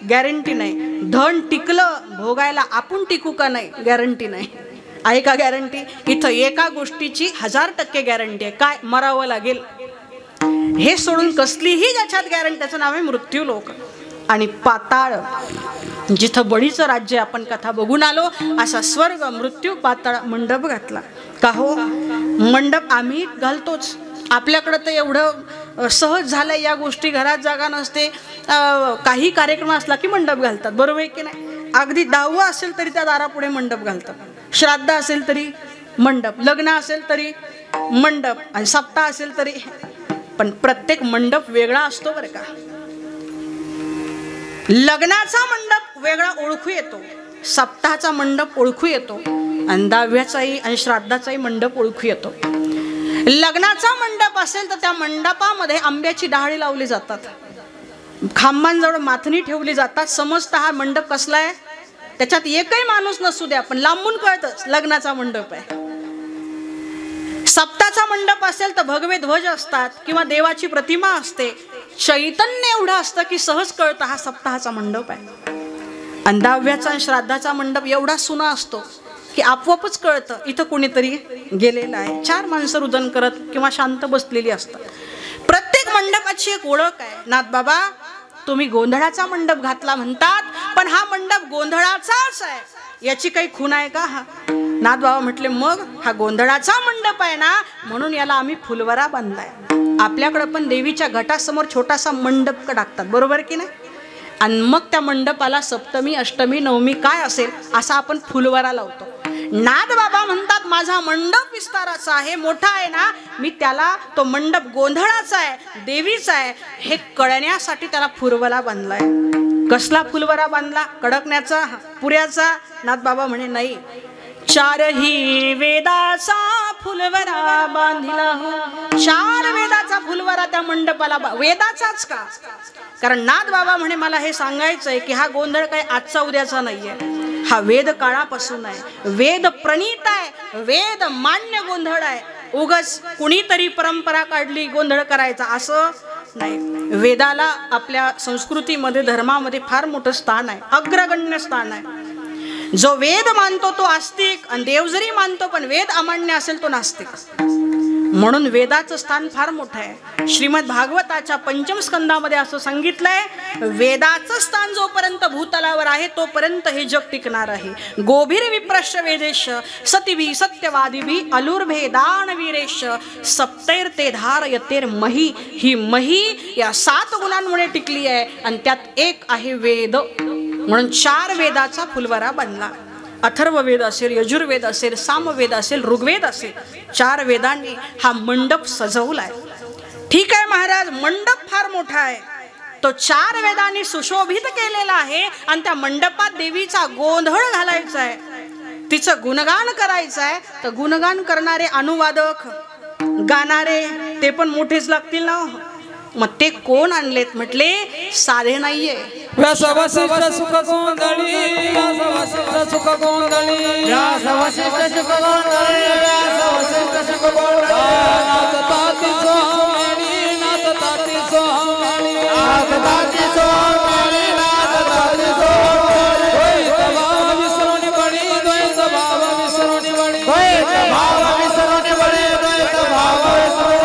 गॅरंटी नाही. धन टिकलं, भोगायला आपण टिकू का नाही? गॅरंटी नाही. आहे का गॅरंटी? इथं एका गोष्टीची 1000% गॅरंटी आहे. काय? मरावं लागेल. हे सोडून कसलीही ज्याच्यात गॅरंटी, त्याचं नाव आहे मृत्यू लोक. आणि पाताळ, जिथं बळीचं राज्य आपण कथा बघून आलो, असा स्वर्ग मृत्यू पाताळ मंडप घातला. का हो? मंडप आम्ही घालतोच. आपल्याकडं तर एवढं सहज झालंय या गोष्टी, घरात जागा नसते, काही कार्यक्रम असला की मंडप घालतात. बरोबर आहे की नाही? अगदी 10वा असेल तरी त्या दारापुढे मंडप घालतात. श्राद्ध असेल तरी मंडप, लग्न असेल तरी मंडप, आणि सप्ताह असेल तरी. पण प्रत्येक मंडप वेगळा असतो बरं का. लग्नाचा मंडप वेगळा ओळखू येतो, सप्ताहाचा मंडप ओळखू येतो, आणि 10व्याचाही आणि श्राद्धाचाही मंडप ओळखू येतो. लग्नाचा मंडप असेल तर त्या मंडपामध्ये आंब्याची डहाळी लावली जातात, खांबांजवळ माथणी ठेवली जातात. समजता हा मंडप कसला आहे? त्याच्यात एकही माणूस नसू द्या, पण लांबून कळतच लग्नाचा मंडप आहे. सप्ताहाचा मंडप असेल तर भगवे ध्वज असतात किंवा देवाची प्रतिमा असते, चैतन्य एवढं असतं की सहज कळतं हा सप्ताहाचा मंडप आहे. आणि 10व्याचा आणि श्राद्धाचा मंडप एवढा सुना असतो की आपोआपच कळतं इथं कोणीतरी गेलेलं आहे. 4 माणसं रुदन करत किंवा शांत बसलेली असतात. प्रत्येक मंडपाची एक ओळख आहे. नाथ बाबा तुम्ही गोंधळाचा मंडप घातला म्हणतात, पण हा मंडप गोंधळाचाच आहे, याची काही खूण आहे का? नाथ बाबा म्हटले मग हा गोंधळाचा मंडप आहे ना, म्हणून याला आम्ही फुलवरा बांधलाय. आपल्याकडे पण देवीच्या घटासमोर छोटासा मंडप टाकतात, बरोबर की नाही? आणि मग त्या मंडपाला सप्तमी, अष्टमी, नवमी काय असेल असा आपण फुलवरा लावतो. नाथ बाबा म्हणतात माझा मंडप विस्ताराचा आहे, मोठा आहे ना, मी त्याला तो मंडप गोंधळाचा आहे, देवीचा आहे हे कळण्यासाठी त्याला फुलवरा बांधलाय. कसला फुलवरा बांधला? कडकण्याचा, पुऱ्याचा? नाथ बाबा म्हणे नाही, 4ही वेदाचा फुलवरा बांधिला हो. 4 वेदाचा फुलवरा त्या मंडपाला. वेदाचाच का? कारण नाथ बाबा म्हणे मला हे सांगायचंय की हा गोंधळ काही आजचा उद्याचा नाहीये, हा वेद काळापासून आहे, वेद प्रणीत आहे, वेद मान्य गोंधळ आहे. उगाच कुणीतरी परंपरा काढली गोंधळ करायचा असं नाही. वेदाला आपल्या संस्कृतीमध्ये, धर्मामध्ये फार मोठं स्थान आहे, अग्रगण्य स्थान आहे. जो वेद मानतो तो आस्तिक, आणि देव जरी मानतो पण वेद अमान्य असेल तो नास्तिक. म्हणून वेदाचं स्थान फार मोठं आहे. श्रीमद भागवताच्या पंचम स्कंदामध्ये असं सांगितलंय, वेदाचं स्थान जोपर्यंत भूतलावर आहे तोपर्यंत हे जग टिकणार आहे. गोभीर विप्रश वेदेश सतिभी सत्यवादिभी अलुर्भेदान वीरेश सप्तैर्ते धारयतेर मही. ही मही या 7 गुणांमुळे टिकली आहे आणि त्यात एक आहे वेद. म्हणून 4 वेदाचा फुलवरा बनला. अथर्ववेद असेल, यजुर्वेद असेल, सामवेद असेल, ऋग्वेद असेल, 4 वेदांनी हा मंडप सजवलाय. ठीक आहे महाराज, मंडप फार मोठा आहे, तो 4 वेदांनी सुशोभित केलेला आहे आणि त्या मंडपात देवीचा गोंधळ घालायचा आहे, तिचं गुणगान करायचं आहे. तर गुणगान करणारे अनुवादक, गाणारे ते पण मोठेच लागतील ना. मग ते कोण आणलेत म्हटले, साधे नाहीये. व्यासवसिष्ठ सुख गोंधळी, व्यासवसिष्ठ सुख गोंधळी, व्यासवसिष्ठ सुख गोंधळी, व्यासवसिष्ठ सुख गोंधळी. नाचताती सोहमणी, नाचताती सोहमणी, नाचताती सोहमणी, नाचताती सोहमणी. द्वैत भाव विसरून बळी, द्वैत भाव विसरून बळी, द्वैत भाव विसरून बळी, द्वैत भाव विसरून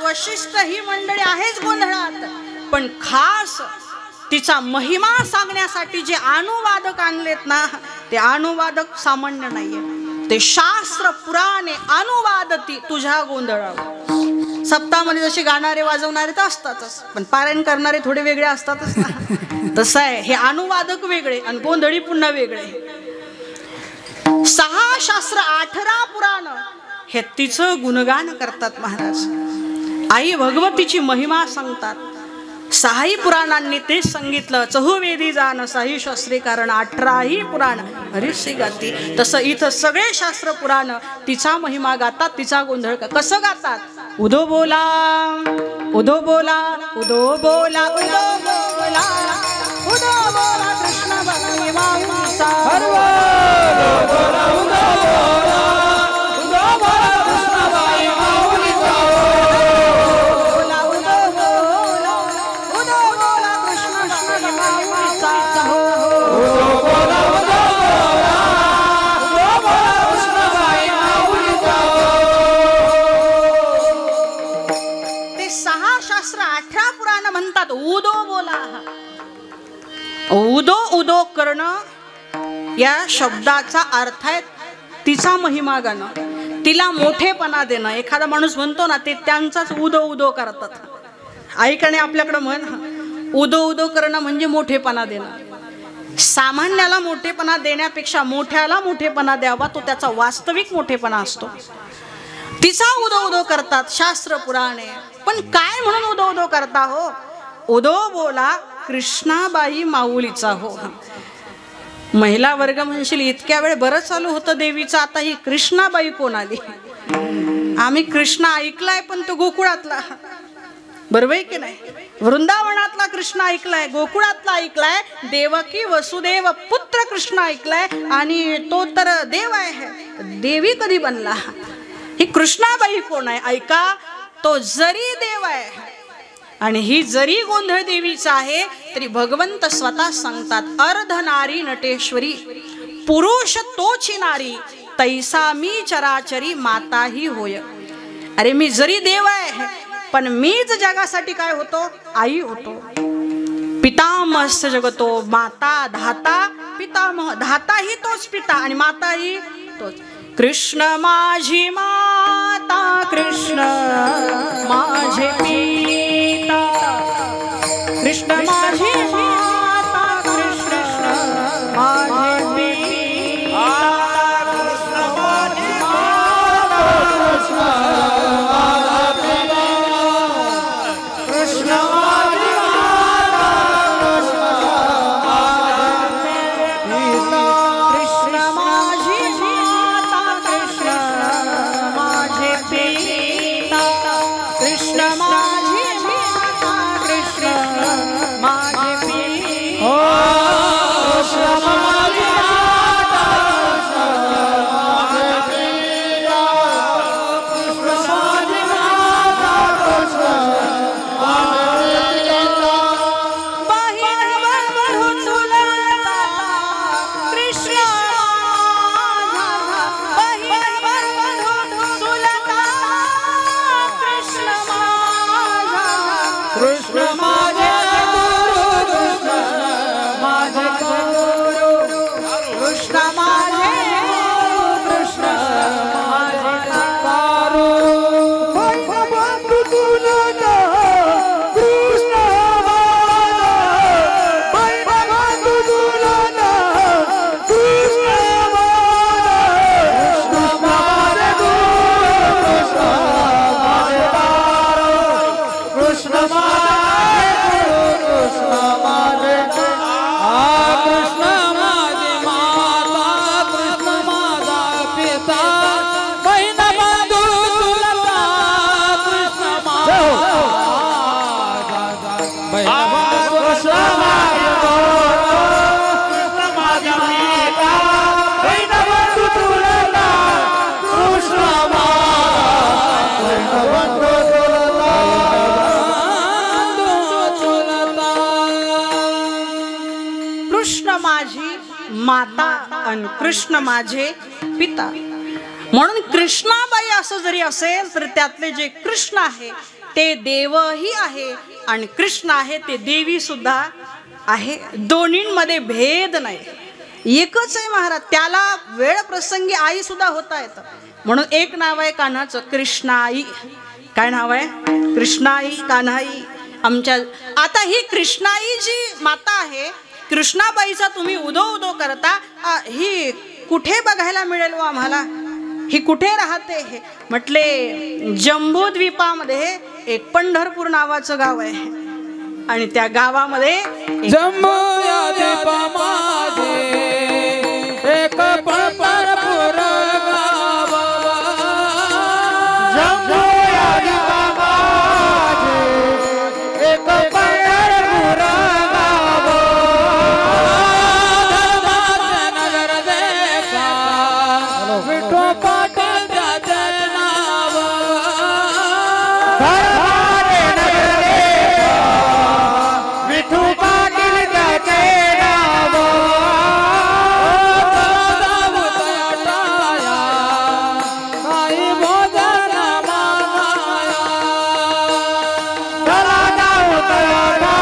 वशिष्ठ ही मंडळी आहेच गोंधळात, पण खास तिचा महिमा सांगण्यासाठी जे अनुवादक आणलेत ना, ते अनुवादक सामान्य नाहीये. ते शास्त्र पुराणे अनुवादती तुझ्या गोंधळावर. सप्ताहामध्ये जसे गाणारे वाजवणारे तर असतातच, पण पारायण करणारे थोडे वेगळे असतातच ना. तसं आहे, हे अनुवादक वेगळे आणि गोंधळी पुन्हा वेगळे. 6 शास्त्र 18 पुराण हे तिचं गुणगान करतात महाराज. आई भगवतीची महिमा सांगतात. 6 पुराणांनी तेच सांगितलं, चहुवेदी जाण 6 शास्त्रे कारण 18 पुराण हरिशी गाती. तसं इथं सगळे शास्त्र पुराण तिचा महिमा गातात, तिचा गोंधळ. कसं गातात? उदो बोला उदो बोला उदो बोला उदो बोला उदो बोला कृष्ण बाई माऊलीचा. उदो बोला उदो बोला उदो बोला कृष्ण बाई माऊलीचा. ते 6 शास्त्र 18 पुराण म्हणतात उदो बोला. उदो उदो करणं या शब्दाचा अर्थ आहे तिचा महिमा गाणं, तिला मोठेपणा देणं. एखादा माणूस म्हणतो ना, ते त्यांचाच उदो उदो करतात. ऐकणे आपल्याकडं म्हण, उदो उदो करणं म्हणजे मोठेपणा देणं. सामान्याला मोठेपणा देण्यापेक्षा मोठ्याला मोठेपणा द्यावा, तो त्याचा वास्तविक मोठेपणा असतो. तिचा उदो उदो करतात शास्त्र पुराणे. पण काय म्हणून उदो उदो करता हो? उदो बोला कृष्णाबाई माऊलीचा हो. महिला वर्ग म्हणशील इतक्या वेळ बरं चालू होतं देवीचं, आता ही कृष्णाबाई कोण आली? आम्ही कृष्ण ऐकलाय पण तो गोकुळातला, बरोबर आहे की नाही? वृंदावनातला कृष्ण ऐकलाय, गोकुळातला ऐकलाय, देवकी वसुदेव पुत्र कृष्ण ऐकलाय, आणि तो तर देव आहे. देवी कधी बनला? ही कृष्णाबाई कोण आहे? ऐका, तो जरी देव आहे आणि ही जरी गोंधळ देवीचा आहे, तरी भगवंत स्वतः सांगतात, अर्धनारी नटेश्वरी पुरुष तोची नारी तैसा मी चराचरी माताही होय. अरे मी जरी देव आहे पण मीच जगासाठी काय होतो? आई होतो. पितामहस्य जगतो, माता धाता पितामह. धाताही तोच पिता आणि माताही तोच. कृष्ण माझी माता, कृष्ण माझे पिता, कृष्ण माझी माता, कृष्ण माझे पिता, कृष्ण माझी माता, कृष्ण माझी माता, कृष्ण माझे पिता. कृष्ण माझी माता कृष्ण माझे पिता कृष्ण माझी माता कृष्ण माझी माता कृष्ण बहीण बळवळू चुलता कृष्ण माझा बहीण बळवळू चुलता कृष्ण माझा कृष्ण माझे गुरु कृष्ण माझे गुरु कृष्ण माझे कृष्ण माझे कारू बंधू तुला कृष्ण बंधू तुला कृष्ण माझे गुरु कृष्ण माझे कृष्ण माझे गुरु कृष्ण माझे कृष्ण माझे माता कृष्ण माझा पिता बहीण बंधू चुलता कृष्ण माझा बहीण बंधू कृष्ण माझे कृष्ण माझा पिता बहीण बंधू चुलता कृष्ण कृष्ण माझी माता आणि कृष्ण माझे पिता म्हणून कृष्णाबाई असं जरी असेल तर त्यातले जे कृष्ण आहे ते देवही आहे आणि कृष्ण आहे ते देवी सुद्धा आहे. दोन्हींमध्ये भेद नाही, एकच आहे महाराज. त्याला वेळ प्रसंगी आई सुद्धा होता येतं. म्हणून एक नाव आहे कान्हाचं कृष्णाई. काय नाव आहे? कृष्णाई कान्हाई. आमच्या आता ही कृष्णाई जी माता आहे कृष्णाबाईचा तुम्ही उदो उदो करता, ही कुठे बघायला मिळेल व आम्हाला? ही कुठे राहते? हे म्हटले जम्बूद्वीपामध्ये एक पंढरपूर नावाचं गाव आहे आणि त्या गावामध्ये जम्बू या द्वीपामध्ये एक पंढरपूर गाव. जम्बू या द्वीपामध्ये एक पंढरपूर गाव. धर्माचे नगर देखा विठो पाटील त्याचे नाव. धर्माचे नगर देखा विठू पाटील त्याचे नाव. काही भोजन मागाया चला जाऊ तयारा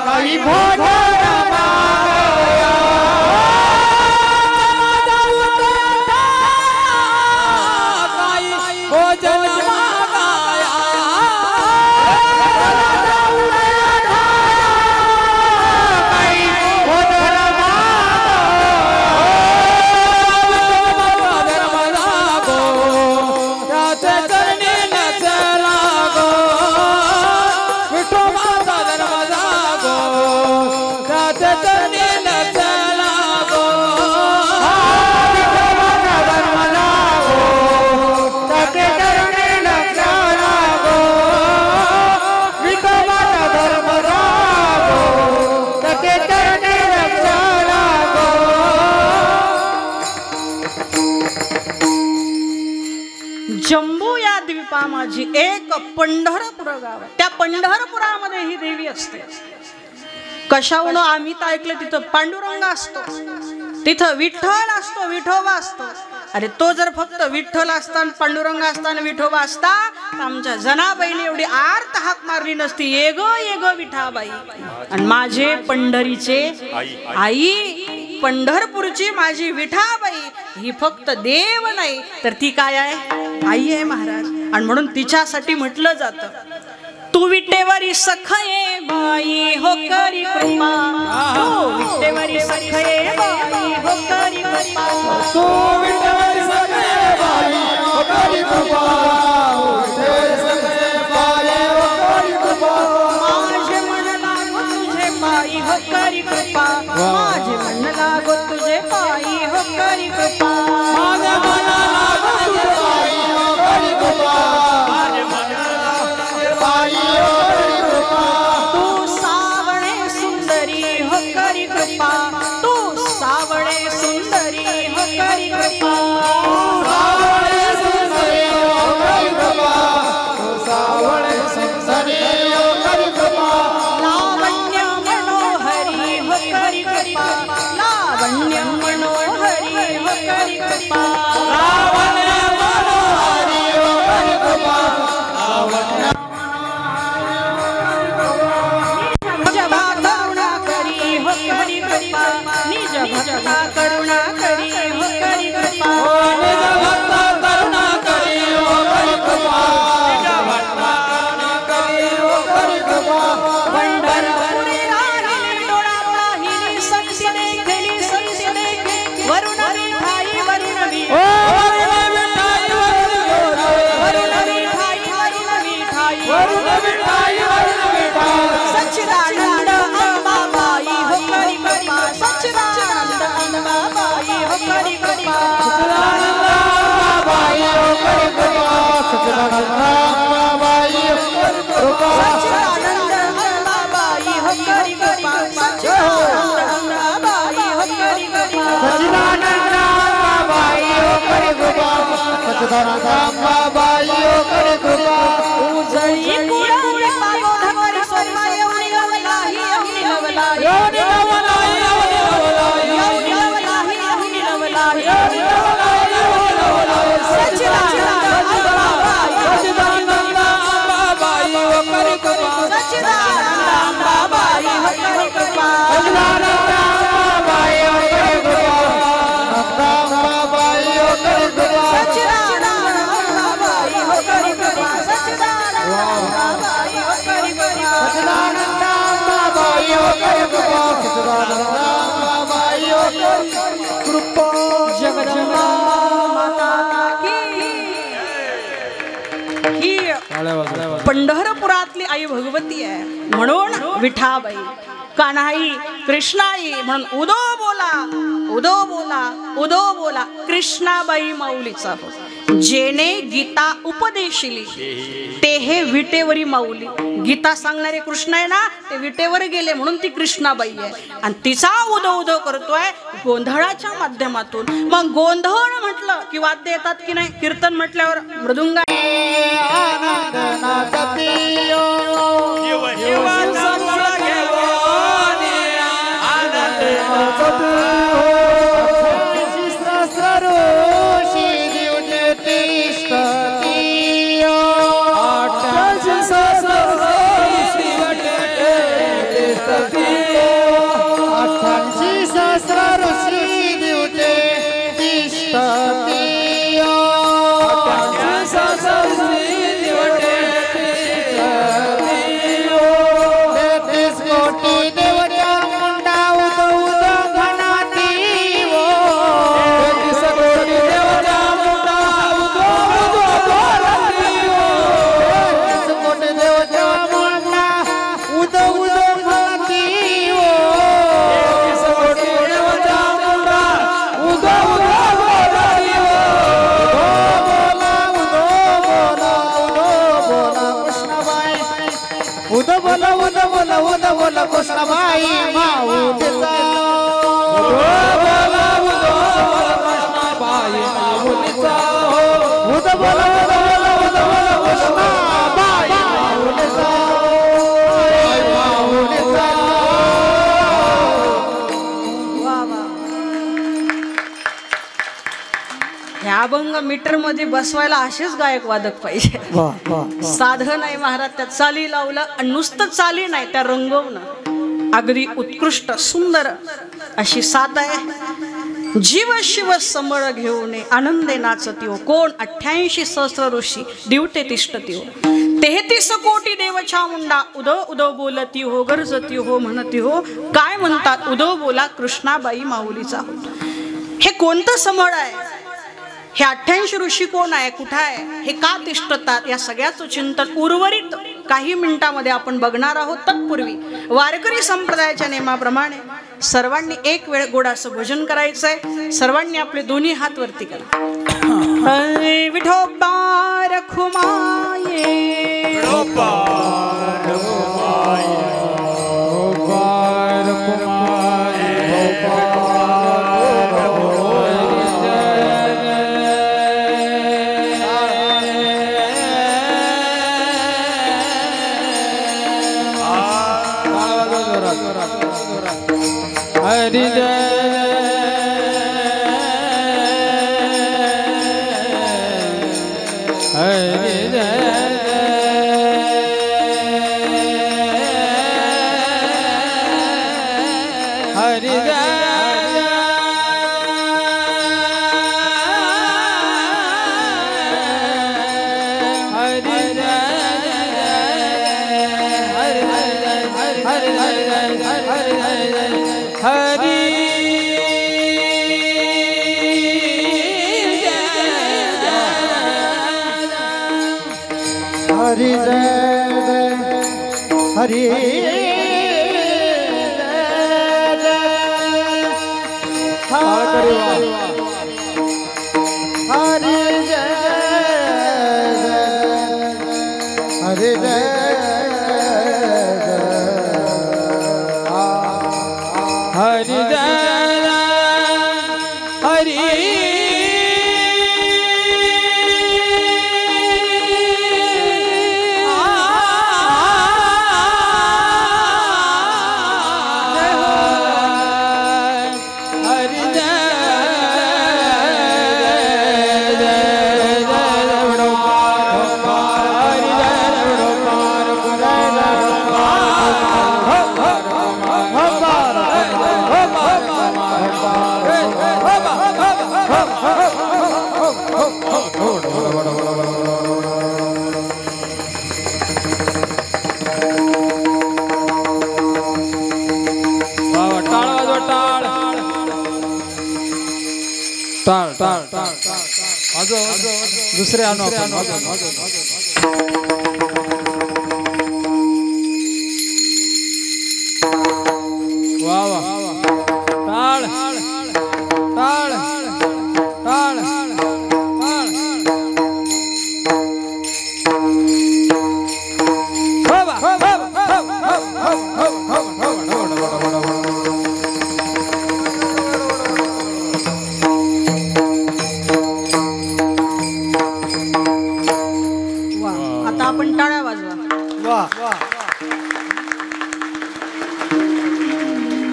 काही भोजन मागाया. चला जाऊ तयारा काही भोजन मागाया. चला जाऊ तयारा काही भोजन मागाया. धर्म लागो त्याचे चरणी नच लागो. विठोबाचा धर्म लागो त्याचे चरणी नच लागो. विठोबाचा धर्म लागो त्याचे चरणी नच लागो. विठोबाचा धर्म लागो त्याचे चरणी नच लागो. जम्बू या द्वीपामाझी एक पंढरपूर गाव आहे. त्या पंढरपुरामध्ये ही देवी असते. कशावरून आम्ही तर ऐकलं तिथं पांडुरंग असतो, तिथं विठ्ठल असतो, विठोबा असतो. अरे तो जर फक्त विठ्ठल असताना पांडुरंग असताना विठोबा असता तर आमच्या जनाबाईने एवढी आर्त हाक मारली नसती, ये ग विठाबाई. आणि माझे पंढरीचे आई पंढरपूरची माझी विठाबाई ही फक्त देव नाही तर ती काय आहे? आई आहे महाराज. आणि म्हणून तिच्यासाठी म्हटलं जातं तू विटेवरी सखये बाई हो करी कृपा. तू विटेवरी सखये बाई हो करी कृपा. तू विठ्ठल सगळे बाई हो करी कृपा. विठ्ठल सगळे बाई हो करी कृपा. माझे मन लागो तुझे पायी हो करी कृपा. माझे मन लागो तुझे पायी हो करी कृपा. माझ्या मनाला तुझे बाई हो करी कृपा. सच्चिदानंद अंबाबाई कर कृपा उजळी कुडाली पागोधा करी सोमा येऊनी लवलाही येऊनी लवलाही येऊनी लवलाही येऊनी लवलाही येऊनी लवलाही येऊनी लवलाही सच्चिदानंद अंबाबाई सच्चिदानंद अंबाबाई कर कृपा सच्चिदानंद अंबाबाई करी कृपा सच्चिदानंद अंबाबाई कर कृपा अंबाबाई कर कृपा सच्चिदानंद अंबाबाई करी कृपा सच्चिदानंद अंबाबाई करी कृपा सच्चिदानंद अंबाबाई कर कृपा सच्चिदानंद अंबाबाई कर कृपा जगदंबा माता की ही पंढरपुरातली आई भगवती आहे म्हणून विठाबाई कान्हाई कृष्णाई म्हणून उदो बोला उदो बोला उदो बोला कृष्णाबाई माऊलीचा हो जेने गीता उपदेशिली ते हे विटेवरी माऊली गीता सांगणारे कृष्ण आहे ना ते विटेवर गेले म्हणून ती कृष्णाबाई आहे आणि तिचा उदो उदो करतोय गोंधळाच्या माध्यमातून मग गोंधळ म्हटलं की वाद्य येतात की नाही कीर्तन म्हटल्यावर मृदुंग आनंद नाचतियो बोला कृष्णाबाई माऊलीचा बोला कृष्णाबाई माऊलीचा बोला कृष्णाबाई माऊलीचा ह्या अभंग मीटर मध्ये बसवायला असेच गायक वादक पाहिजे साधन आहे महाराज त्या चाली लावलं आणि नुसतं चाली नाही त्या रंगवणं अगदी उत्कृष्ट सुंदर अशी साथ आहे जीव शिव समळ घेऊन आनंदे नाचती हो कोण 88 सहस्र ऋषी दिवटे तिष्ठती हो 33 कोटी देवच्या मुंडा उदो उदो बोलती हो गरजती हो म्हणती हो काय म्हणतात उदो बोला कृष्णाबाई माऊलीचा हो हे कोणतं समळ आहे हे 88 ऋषी कोण आहे कुठं आहे हे का तिष्ठतात या सगळ्याचं चिंतन उर्वरित काही मिनिटांमध्ये आपण बघणार आहोत तत्पूर्वी वारकरी संप्रदायाच्या नियमाप्रमाणे सर्वांनी एक वेळ गोडाचं भजन करायचंय सर्वांनी आपले दोन्ही हात वरती करा विठोबा रखुमाये विठोबा रखुमाये हरि जय हरि जय हरि जय हरि जय हरि हरि जय हरि जय हरि टाळ टाळ टाळ दुसरे आणू वा वा टाळ टाळ टाळ आपण टाळ्या वाजवा.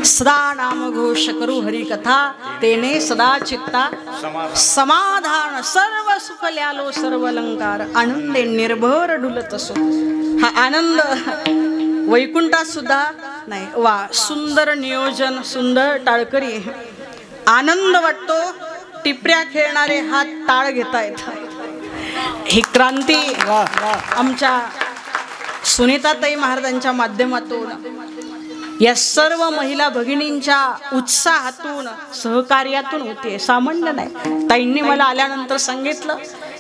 सदा नाम घोष करू हरी कथा तेने सदा चित्ता समाधान सर्व सुख ल्यालो सर्व अलंकार आनंदे निर्भर डुलत असो. हा आनंद वैकुंठात सुद्धा नाही. वा सुंदर नियोजन, सुंदर टाळकरी. आनंद वाटतो. टिपऱ्या खेळणारे हात टाळ घेतायत. ही क्रांती आमच्या सुनीताताई महाराजांच्या माध्यमातून या सर्व महिला भगिनींच्या उत्साहातून सहकार्यातून होते. सामान्य नाही. ताईंनी मला आल्यानंतर सांगितलं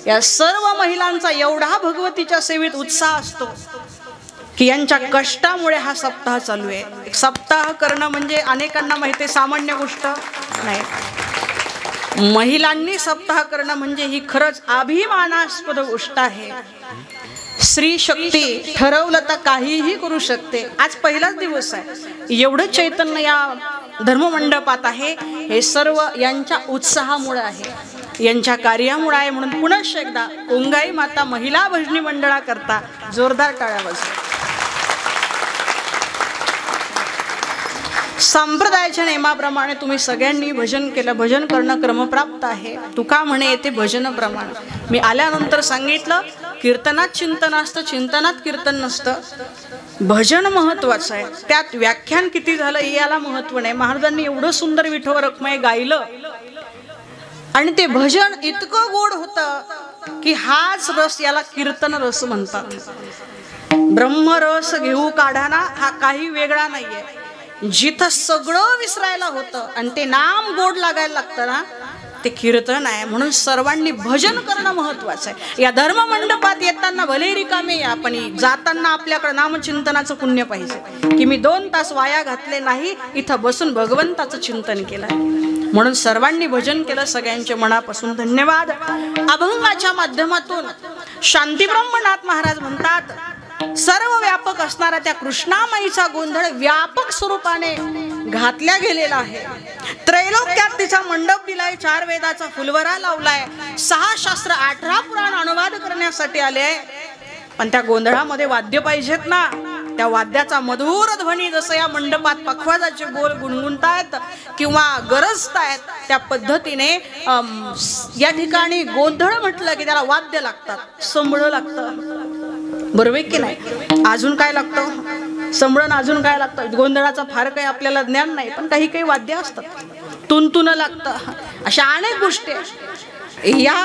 या सर्व महिलांचा एवढा भगवतीच्या सेवेत उत्साह असतो की यांच्या कष्टामुळे हा सप्ताह चालू आहे. सप्ताह करणं म्हणजे अनेकांना माहिती सामान्य गोष्ट नाही. महिलांनी सप्ताह करणं म्हणजे ही खरंच अभिमानास्पद गोष्ट आहे. स्त्री शक्ती ठरवलं तर काहीही करू शकते. आज पहिलाच दिवस आहे. एवढं चैतन्य या धर्ममंडपात आहे. हे सर्व यांच्या उत्साहामुळे आहे, यांच्या कार्यामुळे आहे. म्हणून पुन्हा एकदा कोंगाई माता महिला भजनी मंडळाकरता जोरदार टाळ्या वाजवा. संप्रदायाच्या नियमाप्रमाणे तुम्ही सगळ्यांनी भजन केलं. भजन करणं क्रमप्राप्त आहे. तुका म्हणे येते भजन प्रमाण. मी आल्यानंतर सांगितलं कीर्तनात चिंतन असतं, चिंतनात कीर्तन नसतं. भजन महत्वाचं आहे. त्यात व्याख्यान किती झालं याला महत्व नाही. महाराजांनी एवढं सुंदर विठोबा रखुमाई गायलं आणि ते भजन इतकं गोड होतं की हाच रस याला कीर्तन रस म्हणतात. ब्रह्मरस घेऊ काढाना हा काही वेगळा नाहीये. जिथं सगळं विसरायला होतं आणि ते नाम गोड लागायला लागतं ना ते कीर्तन आहे. म्हणून सर्वांनी भजन करणं महत्वाचं आहे. या धर्ममंडपात येताना भले रिकामे या, पण जाताना आपल्याकडे नामचिंतनाचं पुण्य पाहिजे की मी 2 तास वाया घातले नाही, इथं बसून भगवंताचं चिंतन केलं. म्हणून सर्वांनी भजन केलं. सगळ्यांच्या मनापासून धन्यवाद. अभंगाच्या माध्यमातून शांतीब्रह्मनाथ महाराज म्हणतात सर्व व्यापक असणारा त्या कृष्णामाईचा गोंधळ व्यापक स्वरूपाने घातल्या गेलेला आहे. त्रैलोक्यात तिचा मंडप दिलाय, 4 वेदाचा फुलवरा लावलाय, 6 शास्त्र 18 पुराण अनुवाद करण्यासाठी आले. पण त्या गोंधळामध्ये वाद्य पाहिजेत ना. त्या वाद्याचा मधुर ध्वनी जसं या मंडपात पखवाजाचे बोल गुणगुणतायत किंवा गरजतायत त्या पद्धतीने या ठिकाणी गोंधळ म्हटलं की त्याला वाद्य लागतात, संबळ लागतं. बरोबर की नाही? अजून काय लागतं? संबळण अजून काय लागतं? गोंधळाचा फार काही आपल्याला ज्ञान नाही, पण काही काही वाद्य असतात. तुनतुन लागतं. अशा अनेक गोष्टी या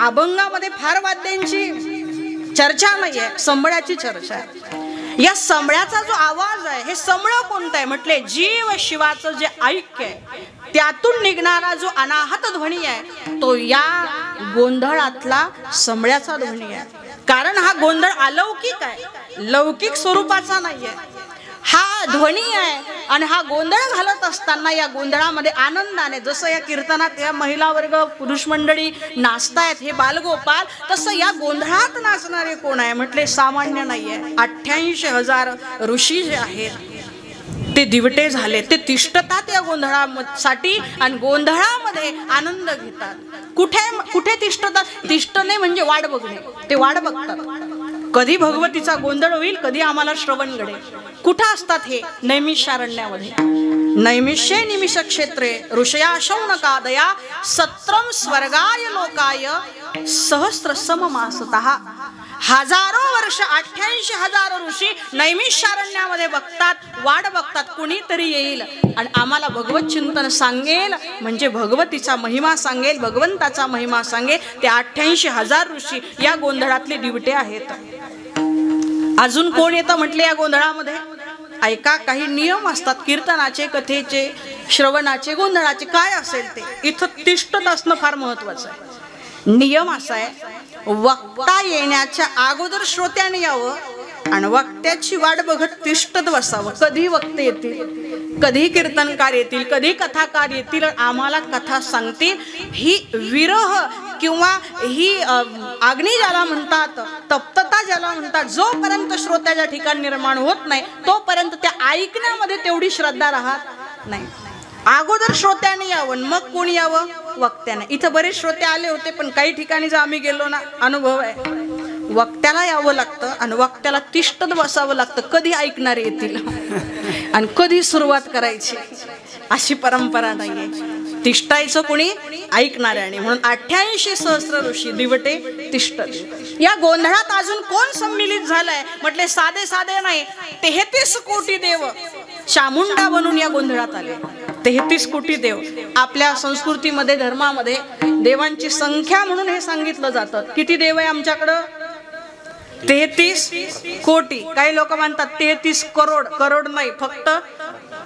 अभंगामध्ये फार वाद्यांची चर्चा नाहीये, संबळाची चर्चा आहे. या संबळाचा जो आवाज आहे हे संबळ कोणतं आहे म्हटले जीव शिवाचं जे ऐक्य आहे त्यातून निघणारा जो अनाहत ध्वनी आहे तो या गोंधळातला संबळाचा ध्वनी आहे. कारण हा गोंधळ अलौकिक आहे, लौकिक स्वरूपाचा नाहीये. हा ध्वनी आहे आणि हा गोंधळ घालत असताना या गोंधळामध्ये आनंदाने जसं या कीर्तनात या महिला वर्ग पुरुष मंडळी नाचतायत हे बालगोपाल, तसं या गोंधळात नाचणारे कोण आहे म्हटले सामान्य नाहीये. 88,000 ऋषी जे आहेत ते दिवटे झाले, ते तिष्ठतात या गोंधळासाठी आणि गोंधळामध्ये आनंद घेतात. कुठे कुठे तिष्ठतात? तिष्ठणे म्हणजे वाट बघणे. ते वाट बघतात कधी भगवतीचा गोंधळ होईल, कधी आम्हाला श्रवण घडेल. कुठं असतात हे? नैमिषारण्यामध्ये. नैमिष्ये निमिष क्षेत्रे ऋषया शौनकादया सत्रम स्वर्गाय लोकाय सहस्र सममासतः. हजारो वर्ष 88,000 ऋषी नैमिषारण्यामध्ये बघतात, वाट बघतात कुणीतरी येईल आणि आम्हाला भगवत चिंतन सांगेल, म्हणजे भगवतीचा महिमा सांगेल, भगवंताचा महिमा सांगेल. ते 88,000 ऋषी या गोंधळातले दिवटे आहेत. अजून कोण येतं म्हटले या गोंधळामध्ये? ऐका, काही नियम असतात कीर्तनाचे, कथेचे. श्रवणाचे गोंधळाचे काय असेल ते इथं तिष्ठत असणं फार महत्वाचं आहे. नियम असा आहे, वक्ता येण्याच्या अगोदर श्रोत्याने यावं आणि वक्त्याची वाट बघत तिष्ठत बसावं. कधी वक्ते येतील, कधी कीर्तनकार येतील, कधी कथाकार येतील, आम्हाला कथा सांगतील. ही विरह किंवा ही अग्नी ज्याला म्हणतात, तप्तता ज्याला म्हणतात, जोपर्यंत श्रोत्याच्या ठिकाणी निर्माण होत नाही तोपर्यंत त्या ऐकण्यामध्ये तेवढी श्रद्धा राहत नाही. अगोदर श्रोत्याने यावं, मग कोणी यावं? वक्त्याने. इथं बरेच श्रोते आले होते, पण काही ठिकाणी जर आम्ही गेलो ना, अनुभव आहे, वक्त्याला यावं लागतं आणि वक्त्याला तिष्ठत बसावं लागतं. कधी ऐकणारे येतील आणि कधी सुरुवात करायची अशी परंपरा नाहीये. तिष्ठायचं कोणी? ऐकणाऱ्याने. म्हणून 88 सहस्र ऋषी दिवटे तिष्ठत. या गोंधळात अजून कोण सम्मिलित झालाय म्हटले? साधे साधे नाही, 33 कोटी देव चामुंडा बनून या गोंधळात आले. 33 कोटी देव. आपल्या संस्कृतीमध्ये, धर्मामध्ये देवांची संख्या म्हणून हे सांगितलं जातं. किती देव आहे आमच्याकडं? 33 कोटी. काही लोक म्हणतात 33 करोड. करोड नाही, फक्त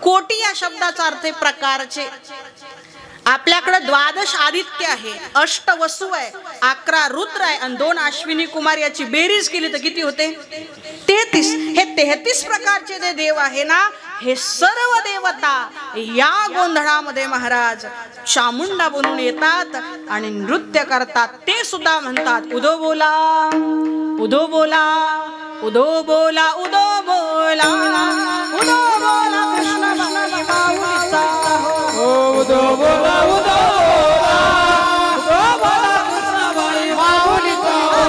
कोटी या शब्दाचा अर्थ आहे प्रकारचे. आपल्याकडे 12 आदित्य आहे, 8 वसु आहे, 11 रुद्र आहे आणि 2 अश्विनी कुमार. याची बेरीज केली तर किती होते? 33. हे 33 प्रकारचे जे देव आहे ना, हे सर्व देवता या गोंधळामध्ये महाराज चामुंडा बनून येतात आणि नृत्य करतात. ते सुद्धा म्हणतात उदो बोला, उदो बोला, उदो बोला, उदो बोला, उदो बोला, कृष्ण माऊलीचा हो. उदो बोला, उदो बोला, उदो बोला, कृष्णाबाई माऊलीचा हो.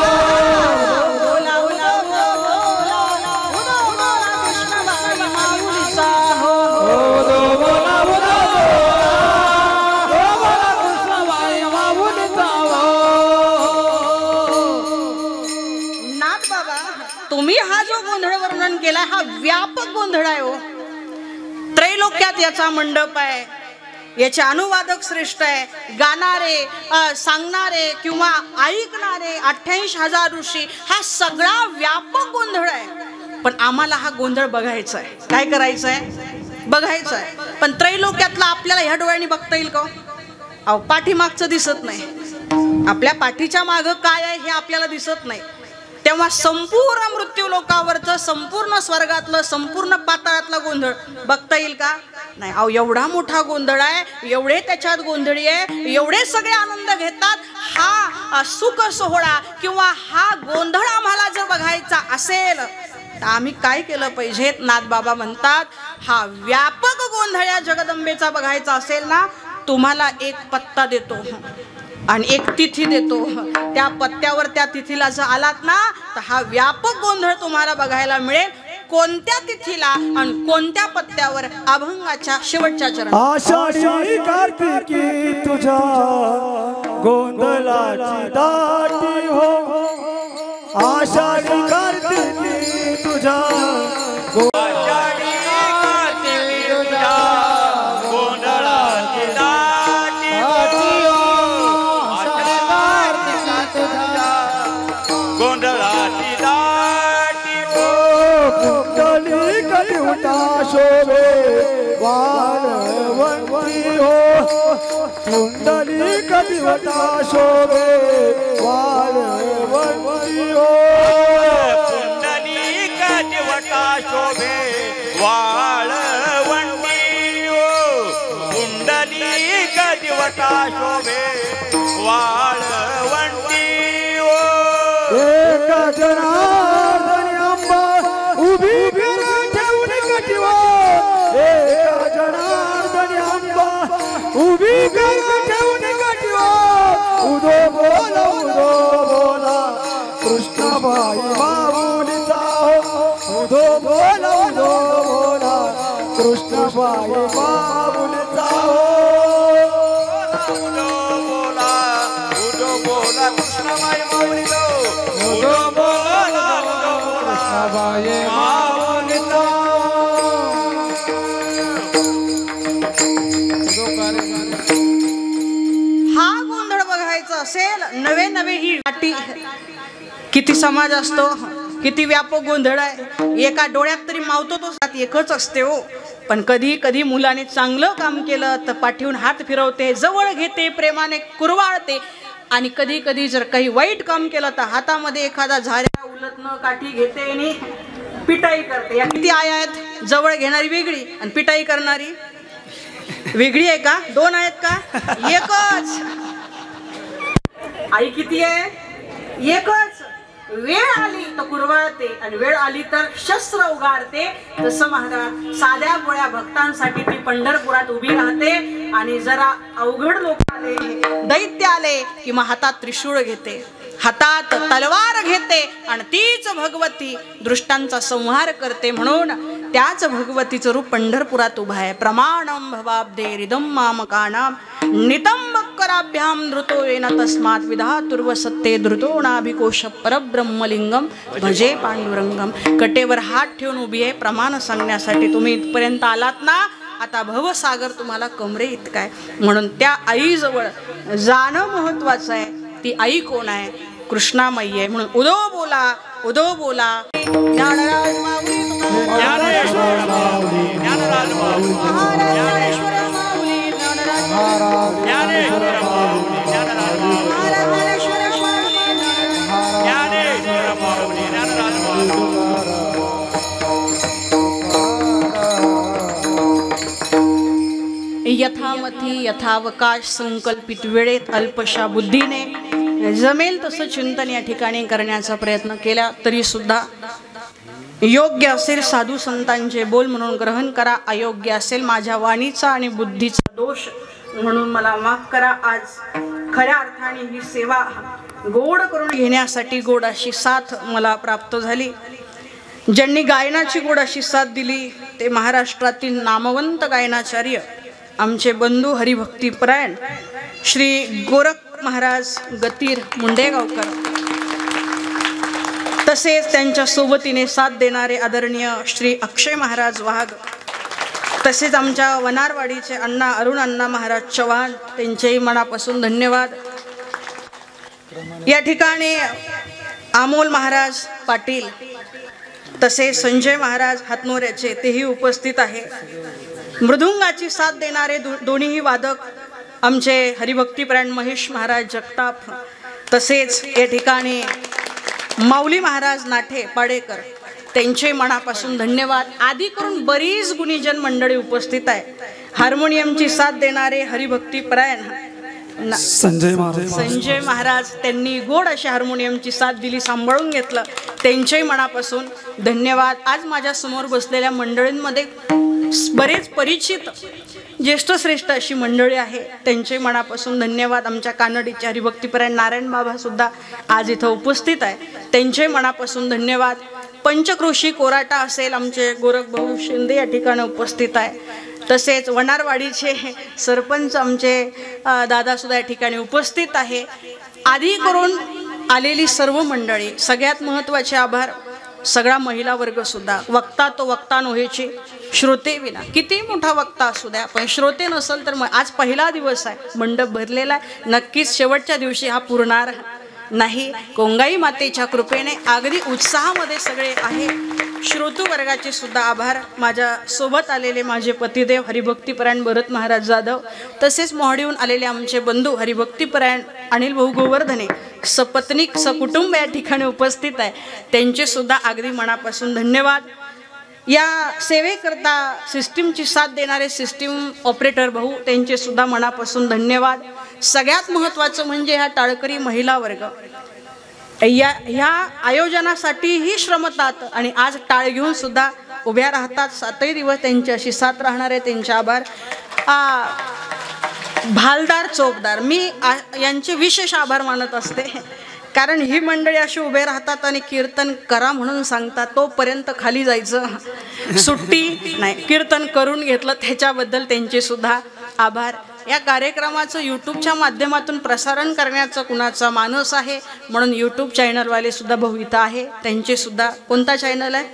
बोला, उदो बोला, उदो बोला, कृष्णबाई माऊलीचा हो. उदो बोला, उदो बोला, उदो बोला, कृष्णाबाई माऊलीचा हो. नाथ बाबा, तुम्ही हा जो गोंधळ वर्णन केला हा व्यापक गोंधळ आहे हो. त्रैलोक्यात याचा मंडप आहे, याचे अनुवादक श्रेष्ठ आहे, गाणारे, सांगणारे किंवा ऐकणारे 88,000 ऋषी, हा सगळा व्यापक गोंधळ आहे. पण आम्हाला हा गोंधळ बघायचा आहे. काय करायचं आहे? बघायचं आहे. पण त्रैलोक्यातला आपल्याला ह्या डोळ्यांनी बघता येईल का? अहो, पाठीमागचं दिसत नाही. आपल्या पाठीच्या मागं काय आहे हे आपल्याला दिसत नाही. तेव्हा संपूर्ण मृत्यू लोकावरचं, संपूर्ण स्वर्गातलं, संपूर्ण पाताळातलं गोंधळ बघता येईल का? नाही. अहो, एवढा मोठा गोंधळ आहे, एवढे त्याच्यात गोंधळी आहे, एवढे सगळे आनंद घेतात. हा सुख सोहळा किंवा हा गोंधळ आम्हाला जर बघायचा असेल तर आम्ही काय केलं पाहिजे? नाथबाबा म्हणतात, हा व्यापक गोंधळ या जगदंबेचा बघायचा असेल ना, तुम्हाला एक पत्ता देतो आणि एक तिथी देतो. त्या पत्त्यावर, त्या तिथीला जर आलात ना तर हा व्यापक गोंधळ तुम्हाला बघायला मिळेल. कोणत्या तिथीला आणि कोणत्या पत्त्यावर? अभंगाच्या शेवटच्या चरण. आषाढी कार्तिकी तुझ्या गोंधळाची दाटी हो. आषाढी कार्तिकी तुझ्या शोभे वाळवंती हो. कुंडली कदिवटा शोभे वाळवंती हो. कुंडली कदिवटा शोभे वाळवंती हो. कुंडली कदिवटा शोभे वाळवंती हो. एक जनार्दनी अंबा उभी जनार्दनी अंबा उभी ठेवून कटिवा. उदो बोला, उदो बोला, कृष्णाबाई माऊलीचा हो. उदो बोला, उदो बोला, कृष्णाबाई माऊलीचा हो. उदो बोला, उदो बोला, कृष्णाबाई माऊलीचा हो. उदो बोला, उदो बोला, कृष्णाबाई माऊलीचा. हा गोंधळ बघायचा असेल, नवे नवे ही नाटी. किती समाज असतो, किती व्यापक गोंधळ आहे. एका डोळ्यात तरी मावतो तो साथ एकच असते हो. पण कधी कधी मुलाने चांगलं काम केलं तर पाठीहून हात फिरवते, जवळ घेते, प्रेमाने कुरवाळते. आणि कधी कधी जर काही वाईट काम केलं तर हातामध्ये एखादा झाऱ्या उलटणं काठी घेते आणि पिटाई करते. या किती आया आहेत? जवळ घेणारी वेगळी आणि पिटाई करणारी वेगळी आहे का? दोन आहेत का? एकच. आई किती आहे? एकच. वेळ आली तर कुरवाळते आणि वेळ आली तर शस्त्र उगारते. तसं महाराज साध्या पोळ्या भक्तांसाठी ती पंढरपुरात उभी राहते. आणि जरा अवघड लोक आले, दैत्य आले की मग हातात त्रिशूळ घेते, हातात तलवार घेते आणि तीच भगवती दृष्टांचा संहार करते. म्हणून त्याच भगवतीचं रूप पंढरपुरात उभा आहे. प्रमाणम भवाब्दे रिदम मामकानाम नितंबकराभ्याम धृतो येन तस्मात् विधातुर्व सत्ते धृतो नाभिकोश परब्रह्मलिंगम भजे पांडुरंगम. कटेवर हात ठेवून उभी आहे प्रमाण सांगण्यासाठी. तुम्ही इथपर्यंत आलात ना, आता भवसागर तुम्हाला कमरे इतका आहे. म्हणून त्या आईजवळ जाणं महत्वाचं आहे. ती आई कोण आहे? कृष्णामाई आहे. म्हणून उदो बोला, उदो बोला. ज्ञानराज माऊली, ज्ञानेश्वर माऊली, ज्ञानराज माऊली, ज्ञानेश्वर माऊली, ज्ञानराज माऊली, ज्ञानेश्वर माऊली, ज्ञानराज माऊली, ज्ञानेश्वर माऊली, ज्ञानेश्वर माऊली, ज्ञानराज माऊली. यथामथी यथावकाश संकल्पित वेळेत अल्पशा बुद्धीने जमेल तसं चिंतन या ठिकाणी करण्याचा प्रयत्न केला तरी सुद्धा योग्य असेल साधू संतांचे बोल म्हणून ग्रहण करा, अयोग्य असेल माझ्या वाणीचा आणि बुद्धीचा दोष म्हणून मला माफ करा. आज खऱ्या अर्थाने ही सेवा गोड करून घेण्यासाठी गोड अशी साथ मला प्राप्त झाली. ज्यांनी गायनाची गोड अशी साथ दिली ते महाराष्ट्रातील नामवंत गायनाचार्य आमचे बंधू हरिभक्तीपरायण श्री गोरख महाराज गतीर मुंडेगावकर, तसेच त्यांच्या सोबतीने साथ देणारे आदरणीय श्री अक्षय महाराज वाघ, तसेच आमच्या वनारवाडीचे अण्णा अरुण अण्णा महाराज चव्हाण, त्यांचेही मनापासून धन्यवाद. या ठिकाणी अमोल महाराज पाटील तसेच संजय महाराज हातनोऱ्याचे तेही उपस्थित आहे. मृदुंगाची साथ देणारे दोन्हीही वादक आमचे हरिभक्तीपरायण महेश महाराज जगताप, तसेच या ठिकाणी माऊली महाराज नाठे पाडेकर, त्यांचे मनापासून धन्यवाद. आदी करून बरीच गुणीजन मंडळी उपस्थित आहे. हार्मोनियमची साथ देणारे हरिभक्तीपरायण संजय महाराज, त्यांनी गोड अशी हार्मोनियमची साथ दिली, सांभाळून घेतलं, त्यांच्याही मनापासून धन्यवाद. आज माझ्या समोर बसलेल्या मंडळींमध्ये बरेच परिचित ज्येष्ठ श्रेष्ठ अशी मंडळी आहे, त्यांचे मनापासून धन्यवाद. आमच्या कानडीचे हरिभक्तीपरायण नारायण बाबा सुद्धा आज इथं उपस्थित आहे, त्यांचे मनापासून धन्यवाद. पंचक्रोशी कोराटा असेल आमचे गोरख भाऊ शिंदे या ठिकाणी उपस्थित आहे. तसेच वनारवाडीचे सरपंच आमचे दादा सुद्धा या ठिकाणी उपस्थित आहे. आदी करून आलेली सर्व मंडळी, सगळ्यात महत्त्वाचे आभार सगळा महिला वर्ग सुद्धा. वक्ता तो वक्ता नव्हेचे, श्रोते विना. किती मोठा वक्ता असू द्या, पण श्रोते नसेल तर आज पहिला दिवस आहे, मंडप भरलेला आहे, नक्कीच शेवटच्या दिवशी हा पुरणार नाही. कोंगाई मातेच्या कृपेने अगदी उत्साहामध्ये सगळे आहे. श्रोतू वर्गाचे सुद्धा आभार. माझ्या सोबत आलेले माझे पतिदेव हरिभक्तीपरायण भरत महाराज जाधव, तसेच मोहाडीहून आलेले आमचे बंधू हरिभक्तीपरायण अनिल भाऊ गोवर्धने, सपत्नीक सकुटुंब या ठिकाणी उपस्थित आहे, त्यांचे सुद्धा अगदी मनापासून धन्यवाद. या सेवेकरता सिस्टीमची साथ देणारे सिस्टीम ऑपरेटर भाऊ, त्यांचे सुद्धा मनापासून धन्यवाद. सगळ्यात महत्त्वाचं म्हणजे ह्या टाळकरी महिला वर्ग ह्या आयोजनासाठीही श्रमतात आणि आज टाळ घेऊन सुद्धा उभ्या राहतात. 7ही दिवस त्यांची अशी साथ राहणार आहे, त्यांचे आभार. भालदार चोपदार, मी यांचे विशेष आभार मानत असते, कारण ही मंडळी अशी उभे राहतात आणि कीर्तन करा म्हणून सांगतात, तोपर्यंत खाली जायचं सुट्टी नाही, कीर्तन करून घेतलं, त्याच्याबद्दल त्यांचे सुद्धा आभार. या कार्यक्रमाचं यूट्यूबच्या माध्यमातून प्रसारण करण्याचा कुणाचा मानस आहे, म्हणून यूट्यूब चॅनलवाले सुद्धा भाऊ इथं आहे, त्यांचे सुद्धा. कोणता चॅनल आहे?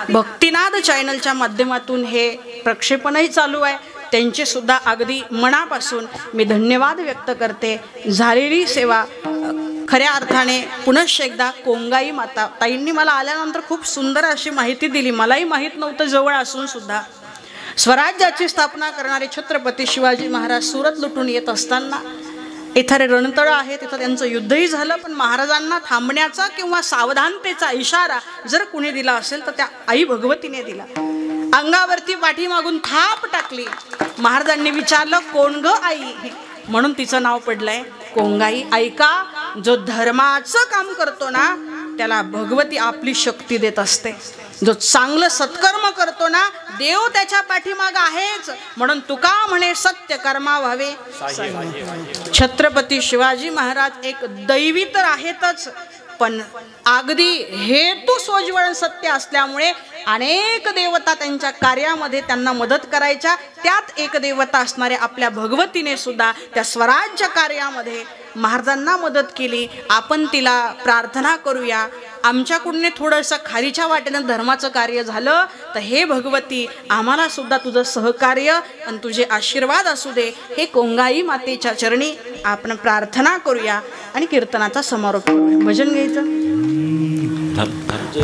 भक्तिनाद चॅनलच्या माध्यमातून हे प्रक्षेपणही चालू आहे, त्यांचे सुद्धा अगदी मनापासून मी धन्यवाद व्यक्त करते. झालेली सेवा खऱ्या अर्थाने पुनश्च एकदा कोंगाई माता ताईंनी मला आल्यानंतर खूप सुंदर अशी माहिती दिली. मलाही माहीत नव्हतं जवळ असून सुद्धा. स्वराज्याची स्थापना करणारे छत्रपती शिवाजी महाराज सुरत लुटून येत असताना इथे रणतळ आहे, तिथं त्यांचं युद्धही झालं. पण महाराजांना थांबण्याचा किंवा सावधानतेचा इशारा जर कुणी दिला असेल तर त्या आई भगवतीने दिला. अंगावरती पाठीमागून थाप टाकली. महाराजांनी विचारलं, कोण ग आई? म्हणून तिचं नाव पडलंय कोंगाई. ऐका, जो धर्माचं काम करतो ना त्याला भगवती आपली शक्ती देत असते. जो चांगलं सत्कर्म करतो ना देव त्याच्या पाठीमाग आहेच. म्हणून तुका म्हणे सत्य कर्मा व्हावे. छत्रपती शिवाजी महाराज एक दैवी तर आहेतच, पण अगदी हेतू सोज्वळ सत्य असल्यामुळे अनेक देवता त्यांच्या कार्यामध्ये त्यांना मदत करायच्या. त्यात एक देवता असणाऱ्या आपल्या भगवतीने सुद्धा त्या स्वराज्य कार्यामध्ये महाराजांना मदत केली. आपण तिला प्रार्थना करूया. आमच्याकडून थोडंसं खारीच्या वाटेनं धर्माचं कार्य झालं तर हे भगवती आम्हाला सुद्धा तुझं सहकार्य आणि तुझे आशीर्वाद असू दे. हे कोंगाई मातेच्या चरणी आपण प्रार्थना करूया आणि कीर्तनाचा समारोप करूया. भजन घ्यायचं.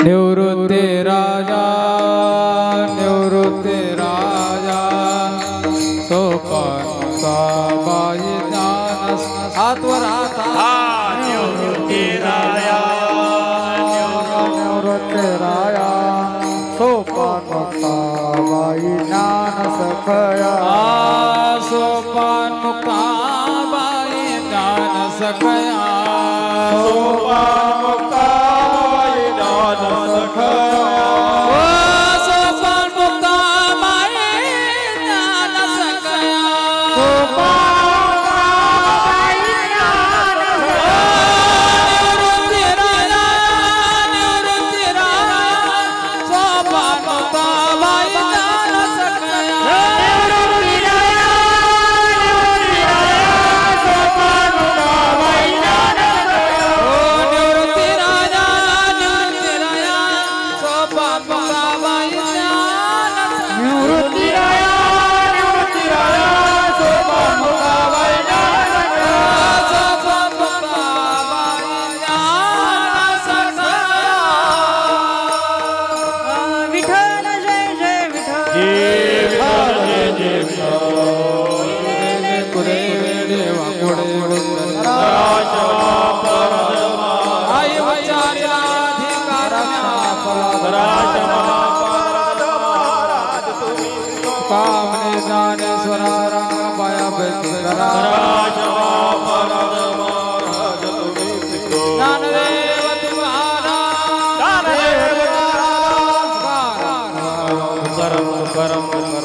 निवृत्ती राजा निवृत्ती राजा सोपानचा बाई ज्ञान हातवर हात. निवृत्ती राया निवृत्ती राया सोपानमुक्ता बाई ज्ञान सखया. सोपान मुक्ता बाई ज्ञान सखया. परम